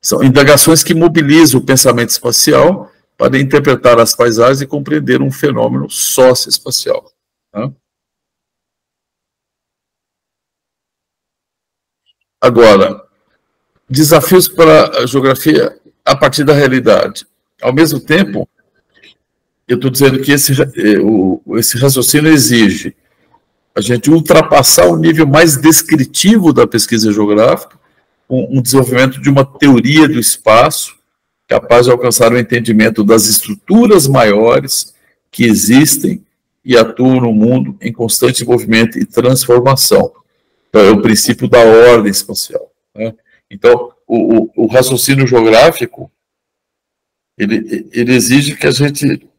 São indagações que mobilizam o pensamento espacial para interpretar as paisagens e compreender um fenômeno socioespacial. Né? Agora, desafios para a geografia a partir da realidade. Ao mesmo tempo, eu estou dizendo que esse raciocínio exige a gente ultrapassar o nível mais descritivo da pesquisa geográfica, um desenvolvimento de uma teoria do espaço, capaz de alcançar o entendimento das estruturas maiores que existem e atuam no mundo em constante movimento e transformação. Então, é o princípio da ordem espacial, né? Então, o raciocínio geográfico, ele exige que a gente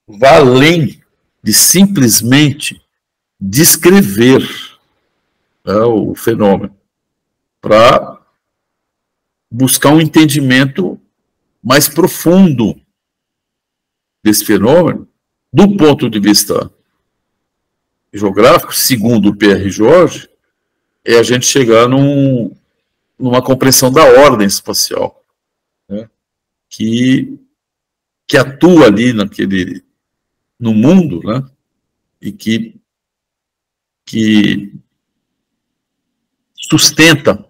vá além de simplesmente descrever, né, o fenômeno, para buscar um entendimento mais profundo desse fenômeno, do ponto de vista geográfico, segundo o Pierre George, é a gente chegar numa compreensão da ordem espacial, né, que atua ali no mundo, né, e que sustenta,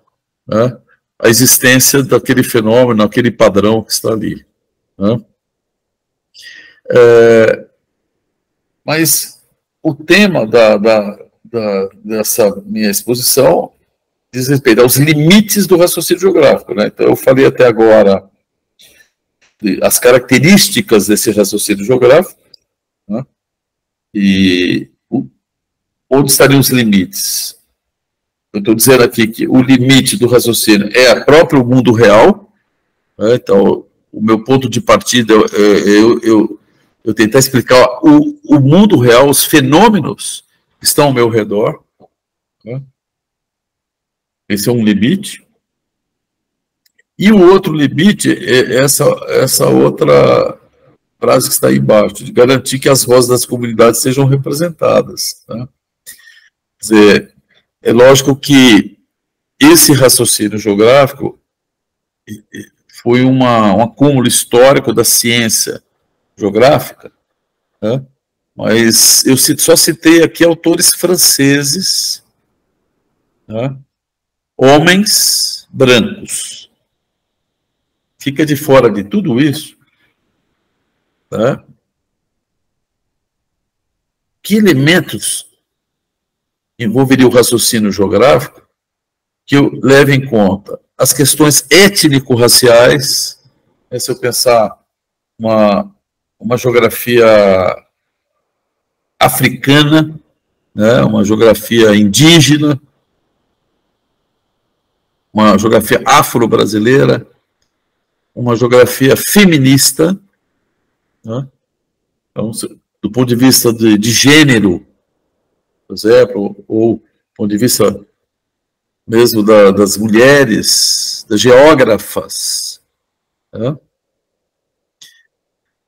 né, a existência daquele fenômeno, aquele padrão que está ali, né. Mas o tema dessa minha exposição diz respeito aos limites do raciocínio geográfico, né? Então, eu falei até agora as características desse raciocínio geográfico, né? E onde estariam os limites? Eu estou dizendo aqui que o limite do raciocínio é o próprio mundo real, né? Então, o meu ponto de partida eu tentar explicar o mundo real, os fenômenos que estão ao meu redor, né? Esse é um limite. E o outro limite é essa outra frase que está aí embaixo, de garantir que as vozes das comunidades sejam representadas, né? Quer dizer, é lógico que esse raciocínio geográfico foi um acúmulo histórico da ciência geográfica, né? Mas eu só citei aqui autores franceses, né? Homens brancos. Fica de fora de tudo isso, né? Que elementos envolveria o raciocínio geográfico que eu leve em conta as questões étnico-raciais, né? Se eu pensar uma geografia africana, né? Uma geografia indígena, uma geografia afro-brasileira, uma geografia feminista, né? Então, do ponto de vista de gênero, por exemplo, ou do ponto de vista mesmo das mulheres, das geógrafas, né?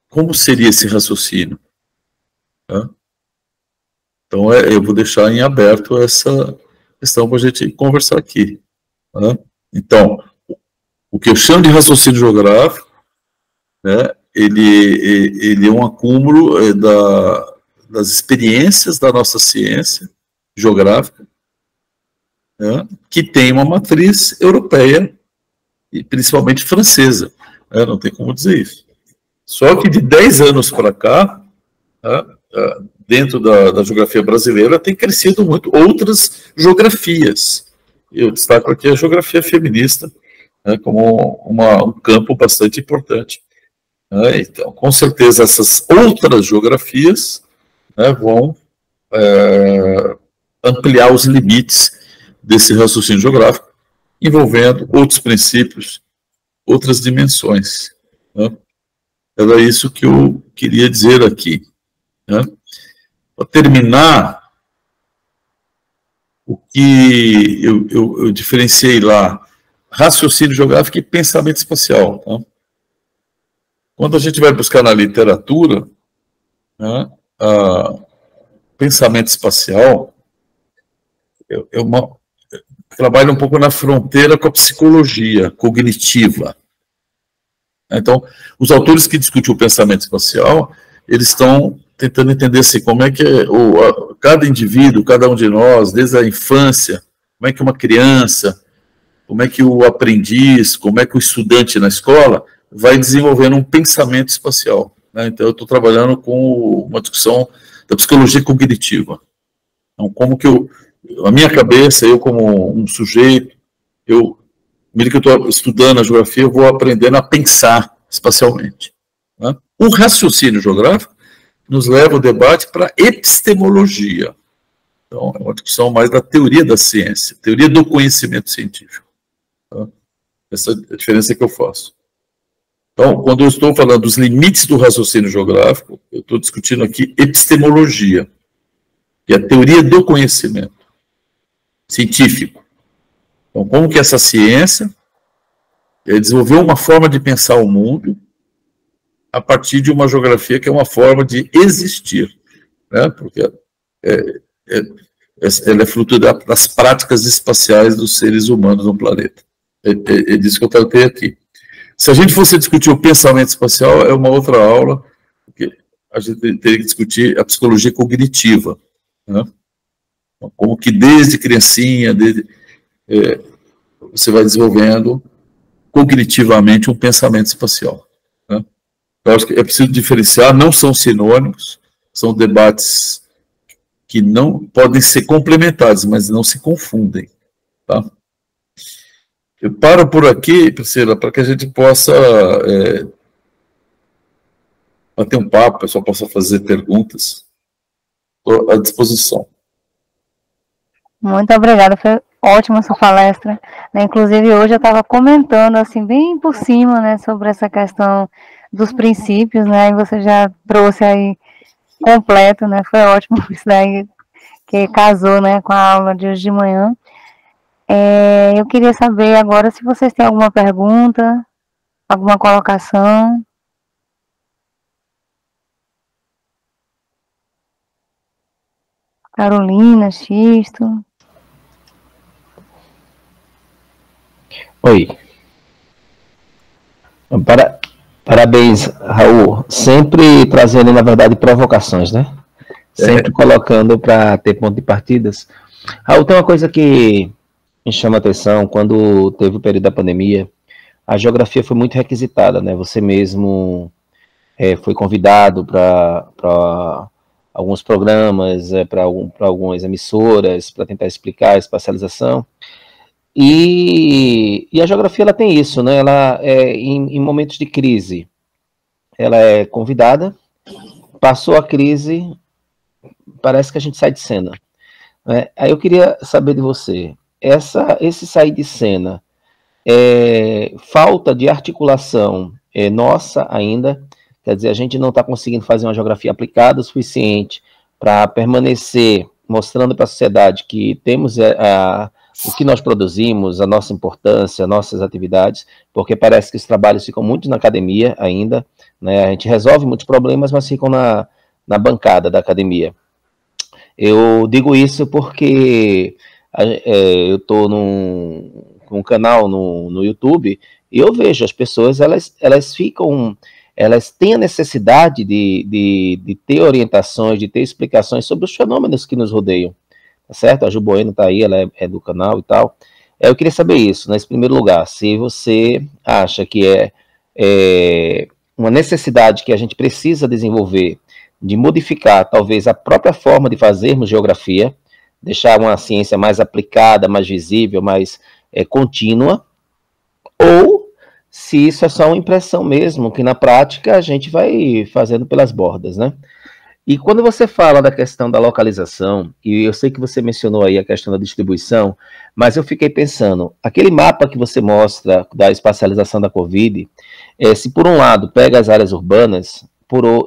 Como seria esse raciocínio, né? Então, eu vou deixar em aberto essa questão para a gente conversar aqui, né? Então, o que eu chamo de raciocínio geográfico, né, ele é um acúmulo das experiências da nossa ciência geográfica, né, que tem uma matriz europeia e principalmente francesa, né, não tem como dizer isso. Só que de 10 anos para cá, né, dentro da geografia brasileira, tem crescido muito outras geografias. Eu destaco aqui a geografia feminista, né, como um campo bastante importante, né? Então, com certeza, essas outras geografias, né, vão ampliar os limites desse raciocínio geográfico, envolvendo outros princípios, outras dimensões, né? Era isso que eu queria dizer aqui, né? Para terminar, o que eu diferenciei lá, raciocínio geográfico e pensamento espacial, tá? Quando a gente vai buscar na literatura, né, pensamento espacial, eu trabalho um pouco na fronteira com a psicologia cognitiva. Então, os autores que discutem o pensamento espacial, eles estão tentando entender assim, como é que cada indivíduo, cada um de nós, desde a infância, como é que uma criança, como é que o aprendiz, como é que o estudante na escola vai desenvolvendo um pensamento espacial, né? Então, eu estou trabalhando com uma discussão da psicologia cognitiva. Então, como que a minha cabeça, eu como um sujeito, mesmo que eu estou estudando a geografia, eu vou aprendendo a pensar espacialmente. Né? O raciocínio geográfico nos leva o debate para epistemologia. Então, é uma discussão mais da teoria da ciência, teoria do conhecimento científico. Tá? Essa é a diferença que eu faço. Então, quando eu estou falando dos limites do raciocínio geográfico, eu estou discutindo aqui epistemologia, que é a teoria do conhecimento científico. Então, como que essa ciência desenvolveu uma forma de pensar o mundo a partir de uma geografia que é uma forma de existir, né? Porque ela é fruto das práticas espaciais dos seres humanos no planeta. É disso que eu tratei aqui. Se a gente fosse discutir o pensamento espacial, é uma outra aula, porque a gente teria que discutir a psicologia cognitiva, né? Como que desde criancinha, você vai desenvolvendo cognitivamente um pensamento espacial. Né? Eu acho que é preciso diferenciar, não são sinônimos, são debates que não podem ser complementares, mas não se confundem. Tá? Eu paro por aqui, Priscila, para que a gente possa bater um papo, o pessoal possa fazer perguntas. Estou à disposição. Muito obrigada, foi ótima sua palestra. Inclusive, hoje eu estava comentando, assim, bem por cima, né, sobre essa questão dos princípios, né, e você já trouxe aí completo, né, foi ótimo isso daí, que casou, né, com a aula de hoje de manhã. Eu queria saber agora se vocês têm alguma pergunta, alguma colocação. Carolina, Xisto. Oi. Parabéns, Raul. Sempre trazendo, na verdade, provocações, né? Sempre colocando para ter ponto de partidas. Raul, tem uma coisa que me chama a atenção. Quando teve o período da pandemia, a geografia foi muito requisitada, né? Você mesmo foi convidado para alguns programas, para algumas emissoras, para tentar explicar a espacialização. E a geografia ela tem isso, né? Ela em momentos de crise, ela é convidada, passou a crise, parece que a gente sai de cena. Né? Aí eu queria saber de você, esse sair de cena, falta de articulação nossa ainda, quer dizer, a gente não está conseguindo fazer uma geografia aplicada o suficiente para permanecer mostrando para a sociedade que temos o que nós produzimos, a nossa importância, nossas atividades, porque parece que os trabalhos ficam muito na academia ainda, né? A gente resolve muitos problemas, mas ficam na bancada da academia. Eu digo isso porque eu estou com um canal no YouTube e eu vejo as pessoas, elas têm a necessidade de ter orientações, de ter explicações sobre os fenômenos que nos rodeiam. Tá certo? A Ju Bueno está aí, ela é do canal e tal. Eu queria saber isso, nesse primeiro lugar, se você acha que uma necessidade que a gente precisa desenvolver de modificar, talvez, a própria forma de fazermos geografia, deixar uma ciência mais aplicada, mais visível, mais contínua, ou se isso é só uma impressão mesmo, que na prática a gente vai fazendo pelas bordas, né? E quando você fala da questão da localização, e eu sei que você mencionou aí a questão da distribuição, mas eu fiquei pensando, aquele mapa que você mostra da espacialização da Covid, se por um lado pega as áreas urbanas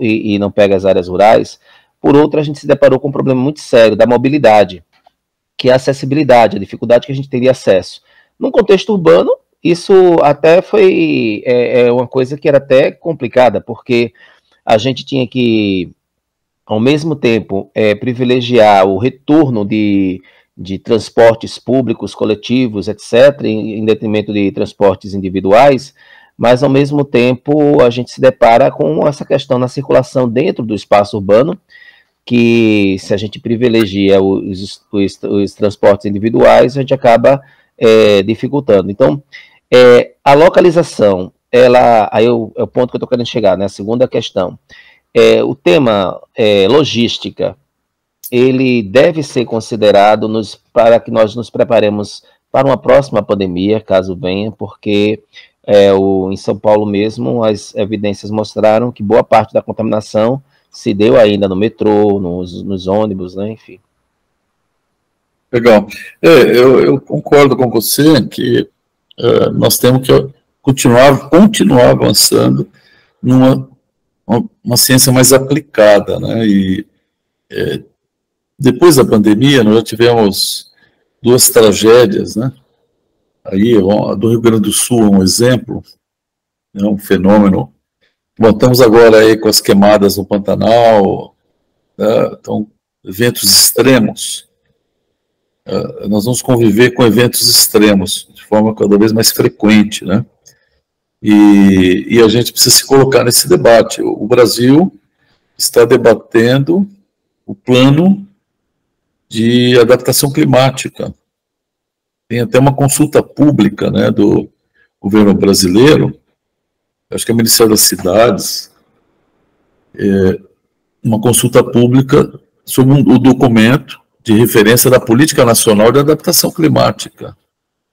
e não pega as áreas rurais, por outro a gente se deparou com um problema muito sério da mobilidade, que é a acessibilidade, a dificuldade que a gente teria acesso. Num contexto urbano, isso até foi uma coisa que era até complicada, porque a gente tinha que, ao mesmo tempo, privilegiar o retorno de transportes públicos, coletivos, etc., em detrimento de transportes individuais, mas, ao mesmo tempo, a gente se depara com essa questão na circulação dentro do espaço urbano, que, se a gente privilegia os transportes individuais, a gente acaba dificultando. Então, a localização, aí é o ponto que eu estou querendo chegar, né? A segunda questão. O tema logística, ele deve ser considerado para que nós nos preparemos para uma próxima pandemia, caso venha, porque Em São Paulo mesmo, as evidências mostraram que boa parte da contaminação se deu ainda no metrô, nos ônibus, né, enfim. Legal. Eu concordo com você que nós temos que continuar avançando numa uma ciência mais aplicada, né? E depois da pandemia, nós já tivemos 2 tragédias, né? Aí, do Rio Grande do Sul é um exemplo, é um fenômeno. Bom, estamos agora aí com as queimadas no Pantanal, né? Então, eventos extremos. Nós vamos conviver com eventos extremos de forma cada vez mais frequente, né? E a gente precisa se colocar nesse debate. O Brasil está debatendo o plano de adaptação climática. Tem até uma consulta pública, né, do governo brasileiro, acho que é o Ministério das Cidades, uma consulta pública sobre o documento de referência da Política Nacional de Adaptação Climática.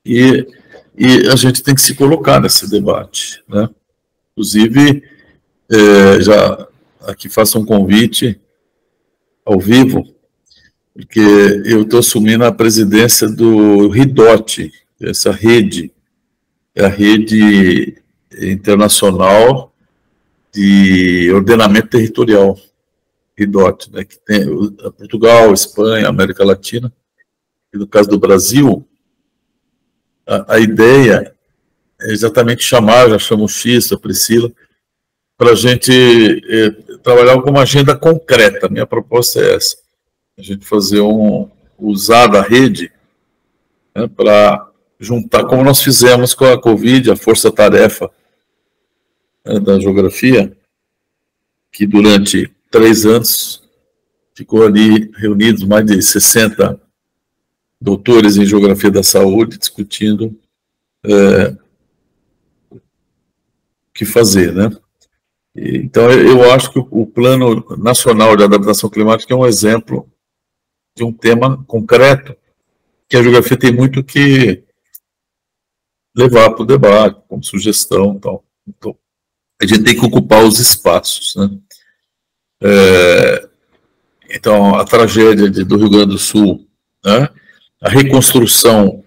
E a gente tem que se colocar nesse debate, né? Inclusive, já aqui faço um convite ao vivo, porque eu estou assumindo a presidência do RIDOT, essa rede, é a rede internacional de ordenamento territorial, RIDOT, né, que tem Portugal, Espanha, América Latina, e no caso do Brasil, a ideia é exatamente chamar, já chamo o X, a Priscila, para a gente trabalhar com uma agenda concreta. Minha proposta é essa, a gente fazer usar da rede, né, para juntar, como nós fizemos com a Covid, a força-tarefa, né, da geografia, que durante 3 anos ficou ali reunidos mais de 60 doutores em geografia da saúde discutindo o que fazer, né? Então, eu acho que o Plano Nacional de Adaptação Climática é um exemplo de um tema concreto que a geografia tem muito que levar para o debate, como sugestão e tal. Então, a gente tem que ocupar os espaços, né? Então, a tragédia do Rio Grande do Sul, né? A reconstrução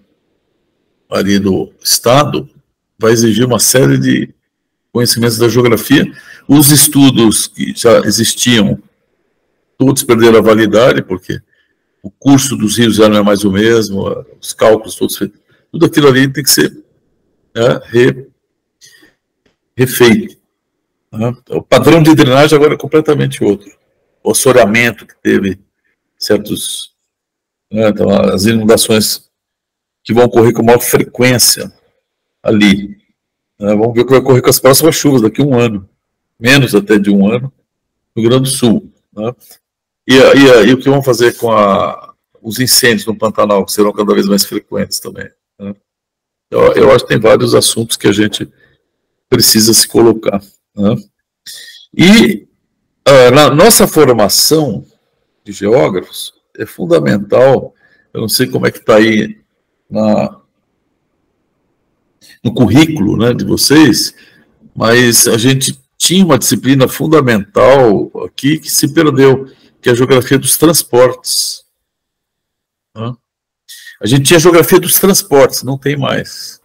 ali do Estado vai exigir uma série de conhecimentos da geografia. Os estudos que já existiam, todos perderam a validade, porque o curso dos rios já não é mais o mesmo, os cálculos todos feitos. Tudo aquilo ali tem que ser, né, refeito. Né? O padrão de drenagem agora é completamente outro. O assoreamento que teve certos... Né, então, as inundações que vão ocorrer com maior frequência ali. Né, vamos ver o que vai ocorrer com as próximas chuvas daqui a 1 ano. Menos até de 1 ano, no Rio Grande do Sul. Né? E o que vão fazer com os incêndios no Pantanal, que serão cada vez mais frequentes também. Né? Eu acho que tem vários assuntos que a gente precisa se colocar. Né? E na nossa formação de geógrafos, é fundamental, eu não sei como é que está aí no currículo, né, de vocês, mas a gente tinha uma disciplina fundamental aqui que se perdeu, que é a geografia dos transportes. Né? A gente tinha a geografia dos transportes, não tem mais.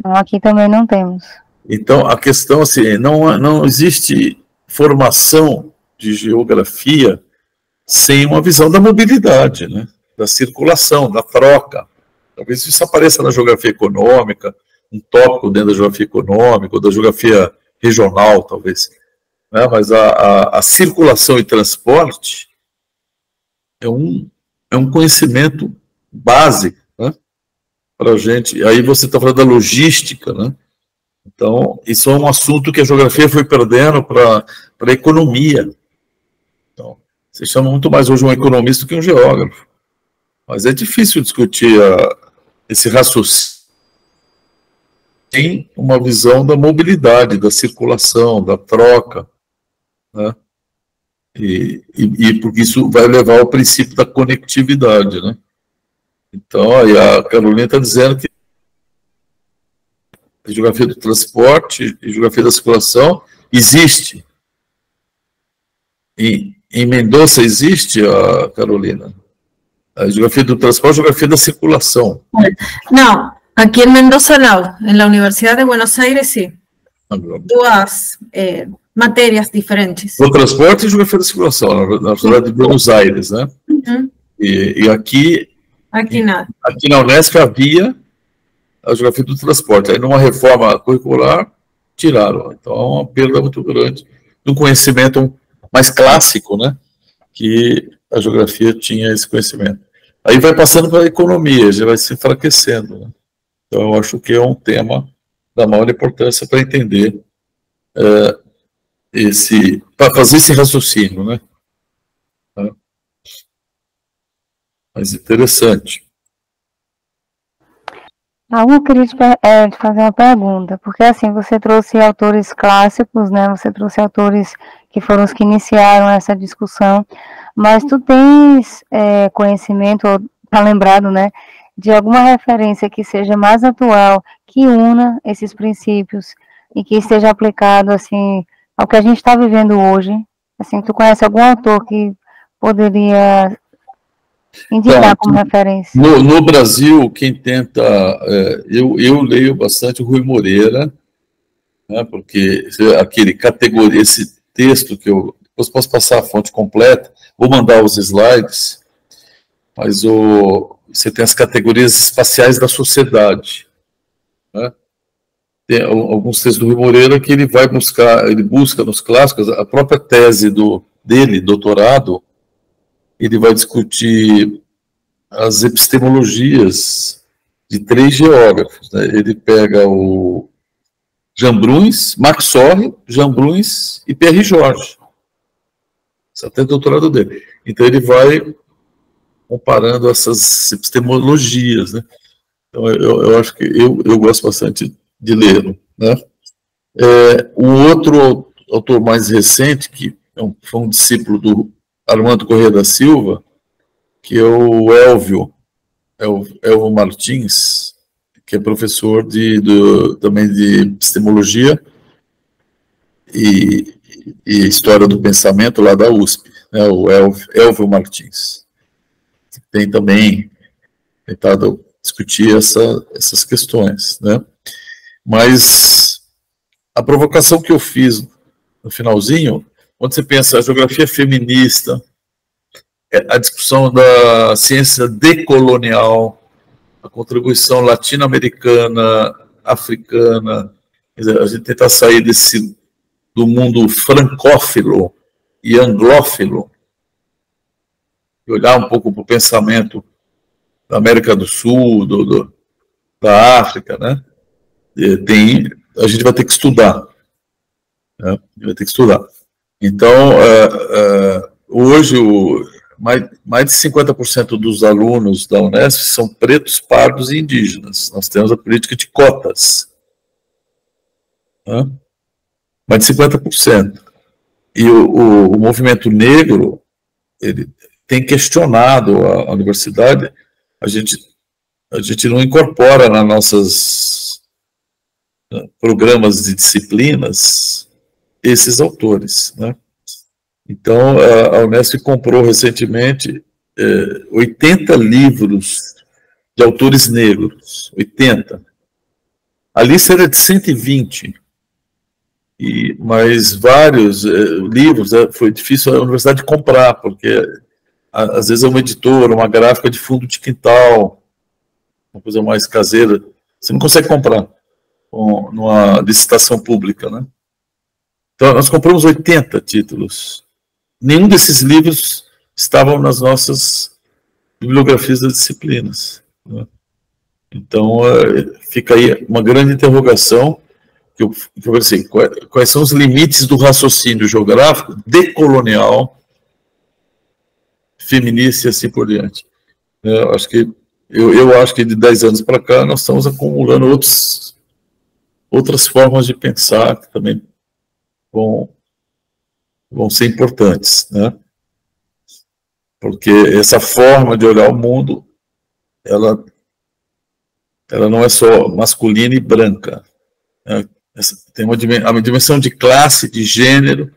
Aqui também não temos. Então, a questão, assim, não existe formação de geografia sem uma visão da mobilidade, né? Da circulação, da troca. Talvez isso apareça na geografia econômica, um tópico dentro da geografia econômica, ou da geografia regional, talvez. Né? Mas a circulação e transporte é um conhecimento básico, né, para a gente. Aí você está falando da logística, né? Então, isso é um assunto que a geografia foi perdendo para a economia. Então, você chama muito mais hoje um economista do que um geógrafo. Mas é difícil discutir esse raciocínio sem uma visão da mobilidade, da circulação, da troca, né? E porque isso vai levar ao princípio da conectividade, né? Então, aí a Carolina está dizendo que a geografia do transporte e geografia da circulação existe. Em Mendoza existe, Carolina, a geografia do transporte e a geografia da circulação. Não, aqui em Mendoza não. Na Universidade de Buenos Aires, sim. Duas matérias diferentes. O transporte e a geografia da circulação, na Universidade de Buenos Aires, né? Uhum. E aqui nada. Aqui na Unesco havia a geografia do transporte. Aí, numa reforma curricular, tiraram. Então, é uma perda muito grande do conhecimento mais clássico, né? Que a geografia tinha esse conhecimento. Aí vai passando para a economia, já vai se enfraquecendo, né? Então, eu acho que é um tema da maior importância para entender para fazer esse raciocínio, né? Mas interessante. Eu queria te fazer uma pergunta, porque assim, você trouxe autores clássicos, né? Você trouxe autores que foram os que iniciaram essa discussão, mas tu tens conhecimento, ou tá lembrado, né, de alguma referência que seja mais atual, que una esses princípios e que esteja aplicado, assim, ao que a gente está vivendo hoje? Assim, tu conhece algum autor que poderia indicar como referência? No Brasil, quem tenta... eu leio bastante o Rui Moreira, né, porque esse texto que eu... Depois posso passar a fonte completa, vou mandar os slides, mas você tem as categorias espaciais da sociedade, né? Tem alguns textos do Rui Moreira que ele busca nos clássicos, a própria tese dele, doutorado, ele vai discutir as epistemologias de 3 geógrafos, né? Ele pega o Jean-Bruns, Max Sorre, Jean-Bruns e Pierre Georges. Isso até é o doutorado dele. Então, ele vai comparando essas epistemologias, né? Então, eu acho que eu gosto bastante de lê-lo, né? O outro autor mais recente, que foi um discípulo do Armando Corrêa da Silva, que é o Elvio Martins, que é professor também de epistemologia e história do pensamento lá da USP, né, o Elvio Martins. Tem também tentado discutir essas questões, né? Mas a provocação que eu fiz no finalzinho, quando você pensa a geografia feminista, a discussão da ciência decolonial, a contribuição latino-americana, africana, quer dizer, a gente tentar sair do mundo francófilo e anglófilo, e olhar um pouco para o pensamento da América do Sul, da África, né? A gente vai ter que estudar. Né? Vai ter que estudar. Então, hoje, mais de 50% dos alunos da Unesp são pretos, pardos e indígenas. Nós temos a política de cotas. Né? Mais de 50%. E o movimento negro, ele tem questionado a universidade. A gente não incorpora nas nossas programas de disciplinas esses autores, né? Então, a Unesp comprou recentemente 80 livros de autores negros, 80. A lista era de 120, mas vários livros foi difícil a universidade comprar, porque às vezes é uma editora, uma gráfica de fundo de quintal, uma coisa mais caseira, você não consegue comprar numa licitação pública, né? Então, nós compramos 80 títulos. Nenhum desses livros estavam nas nossas bibliografias das disciplinas, né? Então, fica aí uma grande interrogação, que eu pensei, quais são os limites do raciocínio geográfico, decolonial, feminista e assim por diante. Eu acho que de 10 anos para cá nós estamos acumulando outras formas de pensar que também vão ser importantes, né? Porque essa forma de olhar o mundo, ela não é só masculina e branca, Tem uma dimensão de classe, de gênero,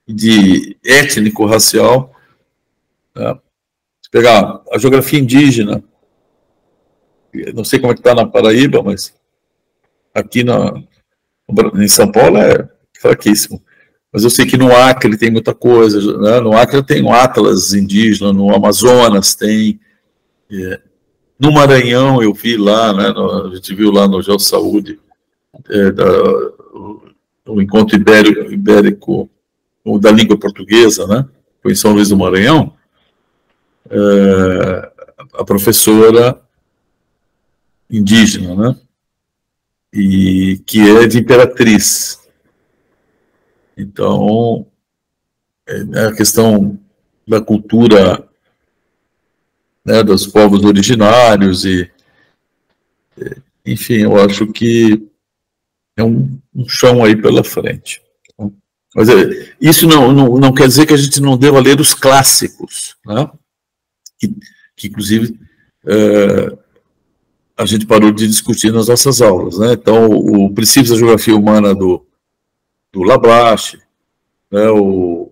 de étnico-racial. Tá? Se pegar a geografia indígena, não sei como é que está na Paraíba, mas aqui em São Paulo é fraquíssimo. Mas eu sei que no Acre tem muita coisa, né? No Acre tem um atlas indígena, no Amazonas tem, no Maranhão eu vi lá, né? A gente viu lá no GeoSaúde, o encontro ibérico da língua portuguesa, né? Foi em São Luís do Maranhão, a professora indígena, né? E que é de Imperatriz. Então, a questão da cultura, né, dos povos originários enfim, eu acho que é um chão aí pela frente. Mas isso não quer dizer que a gente não deva ler os clássicos, né? Que inclusive a gente parou de discutir nas nossas aulas, né? Então, o Princípios da Geografia Humana do Lablache, né? o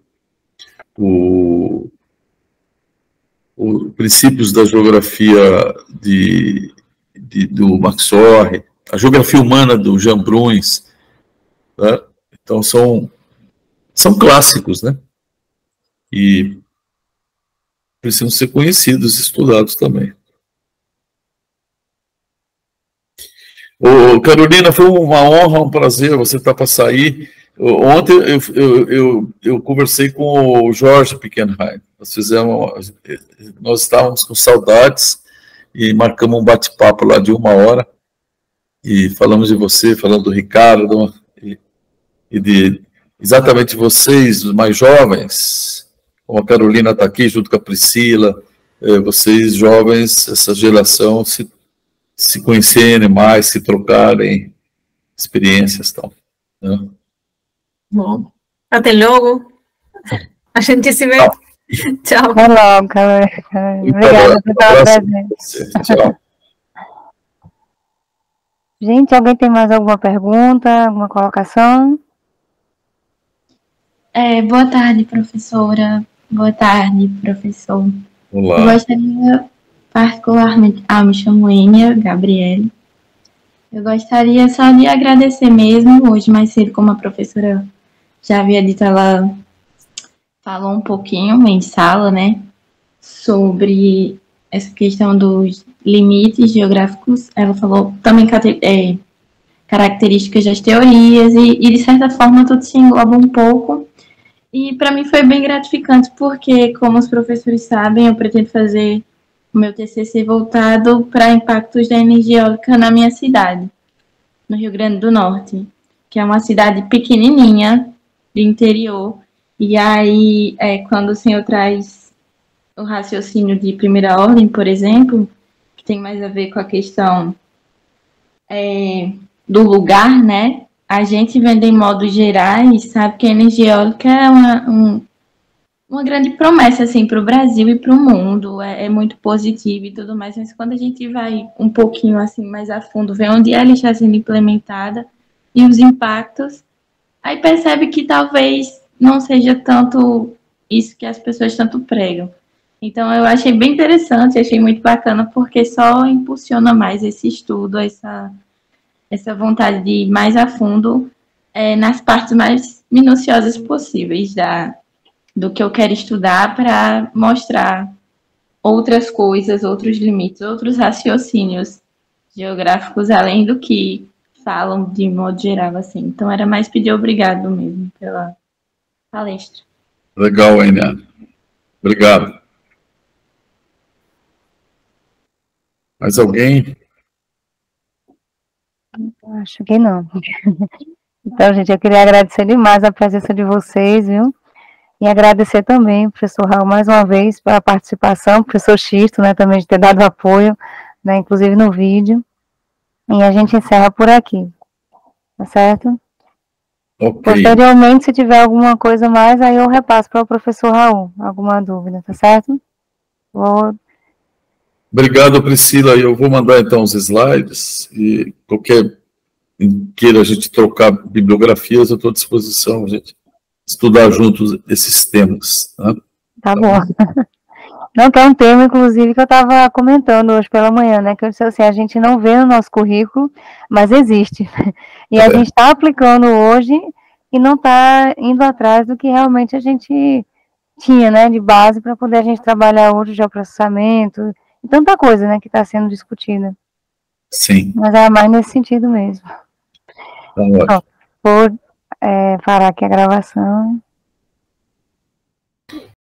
Princípios da Geografia do Max Orre, a Geografia Humana do Jean Bruns, né? Então são clássicos, né? E precisam ser conhecidos, estudados também. Carolina, foi uma honra, um prazer, você está para sair. Ontem eu conversei com o Jorge Pickenheim, nós estávamos com saudades e marcamos um bate-papo lá de 1 hora e falamos de você, falando do Ricardo e de exatamente vocês, os mais jovens, como a Carolina está aqui junto com a Priscila, vocês jovens, essa geração, se conhecerem mais, se trocarem experiências e tal. Né? Bom, até logo. A gente se vê. Tchau. Até logo, Carolina. Obrigada por estar presente. Tchau. Gente, alguém tem mais alguma pergunta, alguma colocação? Boa tarde, professora. Boa tarde, professor. Olá. Eu gostaria particularmente... me chamo Enia Gabriele. Eu gostaria só de agradecer mesmo. Hoje, mais cedo, como a professora já havia dito, ela falou um pouquinho em sala, né, sobre essa questão dos limites geográficos. Ela falou também características das teorias e, de certa forma, tudo se engloba um pouco. E, para mim, foi bem gratificante, porque, como os professores sabem, eu pretendo fazer o meu TCC voltado para impactos da energia eólica na minha cidade, no Rio Grande do Norte, que é uma cidade pequenininha, de interior. E aí, quando o senhor traz o raciocínio de primeira ordem, por exemplo, que tem mais a ver com a questão do lugar, né? A gente vendo em modos gerais, sabe que a energia eólica é uma grande promessa, assim, para o Brasil e para o mundo, é muito positivo e tudo mais, mas quando a gente vai um pouquinho, assim, mais a fundo, ver onde ela está sendo implementada e os impactos, aí percebe que talvez não seja tanto isso que as pessoas tanto pregam. Então, eu achei bem interessante, achei muito bacana, porque só impulsiona mais esse estudo, essa vontade de ir mais a fundo nas partes mais minuciosas possíveis do que eu quero estudar, para mostrar outras coisas, outros limites, outros raciocínios geográficos, além do que falam de modo geral, assim. Então, era mais pedir obrigado mesmo pela palestra. Legal, Enia. Obrigado. Mais alguém? Acho que não. Então, gente, eu queria agradecer demais a presença de vocês, viu? E agradecer também, professor Raul, mais uma vez, pela participação, professor Xisto, né, também de ter dado apoio, né, inclusive no vídeo. E a gente encerra por aqui, tá certo? Ok. Posteriormente, se tiver alguma coisa mais, aí eu repasso para o professor Raul, alguma dúvida, tá certo? Obrigado, Priscila. Eu vou mandar, então, os slides e qualquer queira a gente trocar bibliografias, eu estou à disposição, a gente estudar juntos esses temas. Né? Tá bom. Não, que é um tema, inclusive, que eu estava comentando hoje pela manhã, né? Que eu disse assim, a gente não vê no nosso currículo, mas existe. E a gente está aplicando hoje e não está indo atrás do que realmente a gente tinha, né? De base para poder a gente trabalhar hoje de geoprocessamento e tanta coisa, né? Que está sendo discutida. Sim. Mas é mais nesse sentido mesmo. Tá ótimo. Vou parar aqui a gravação.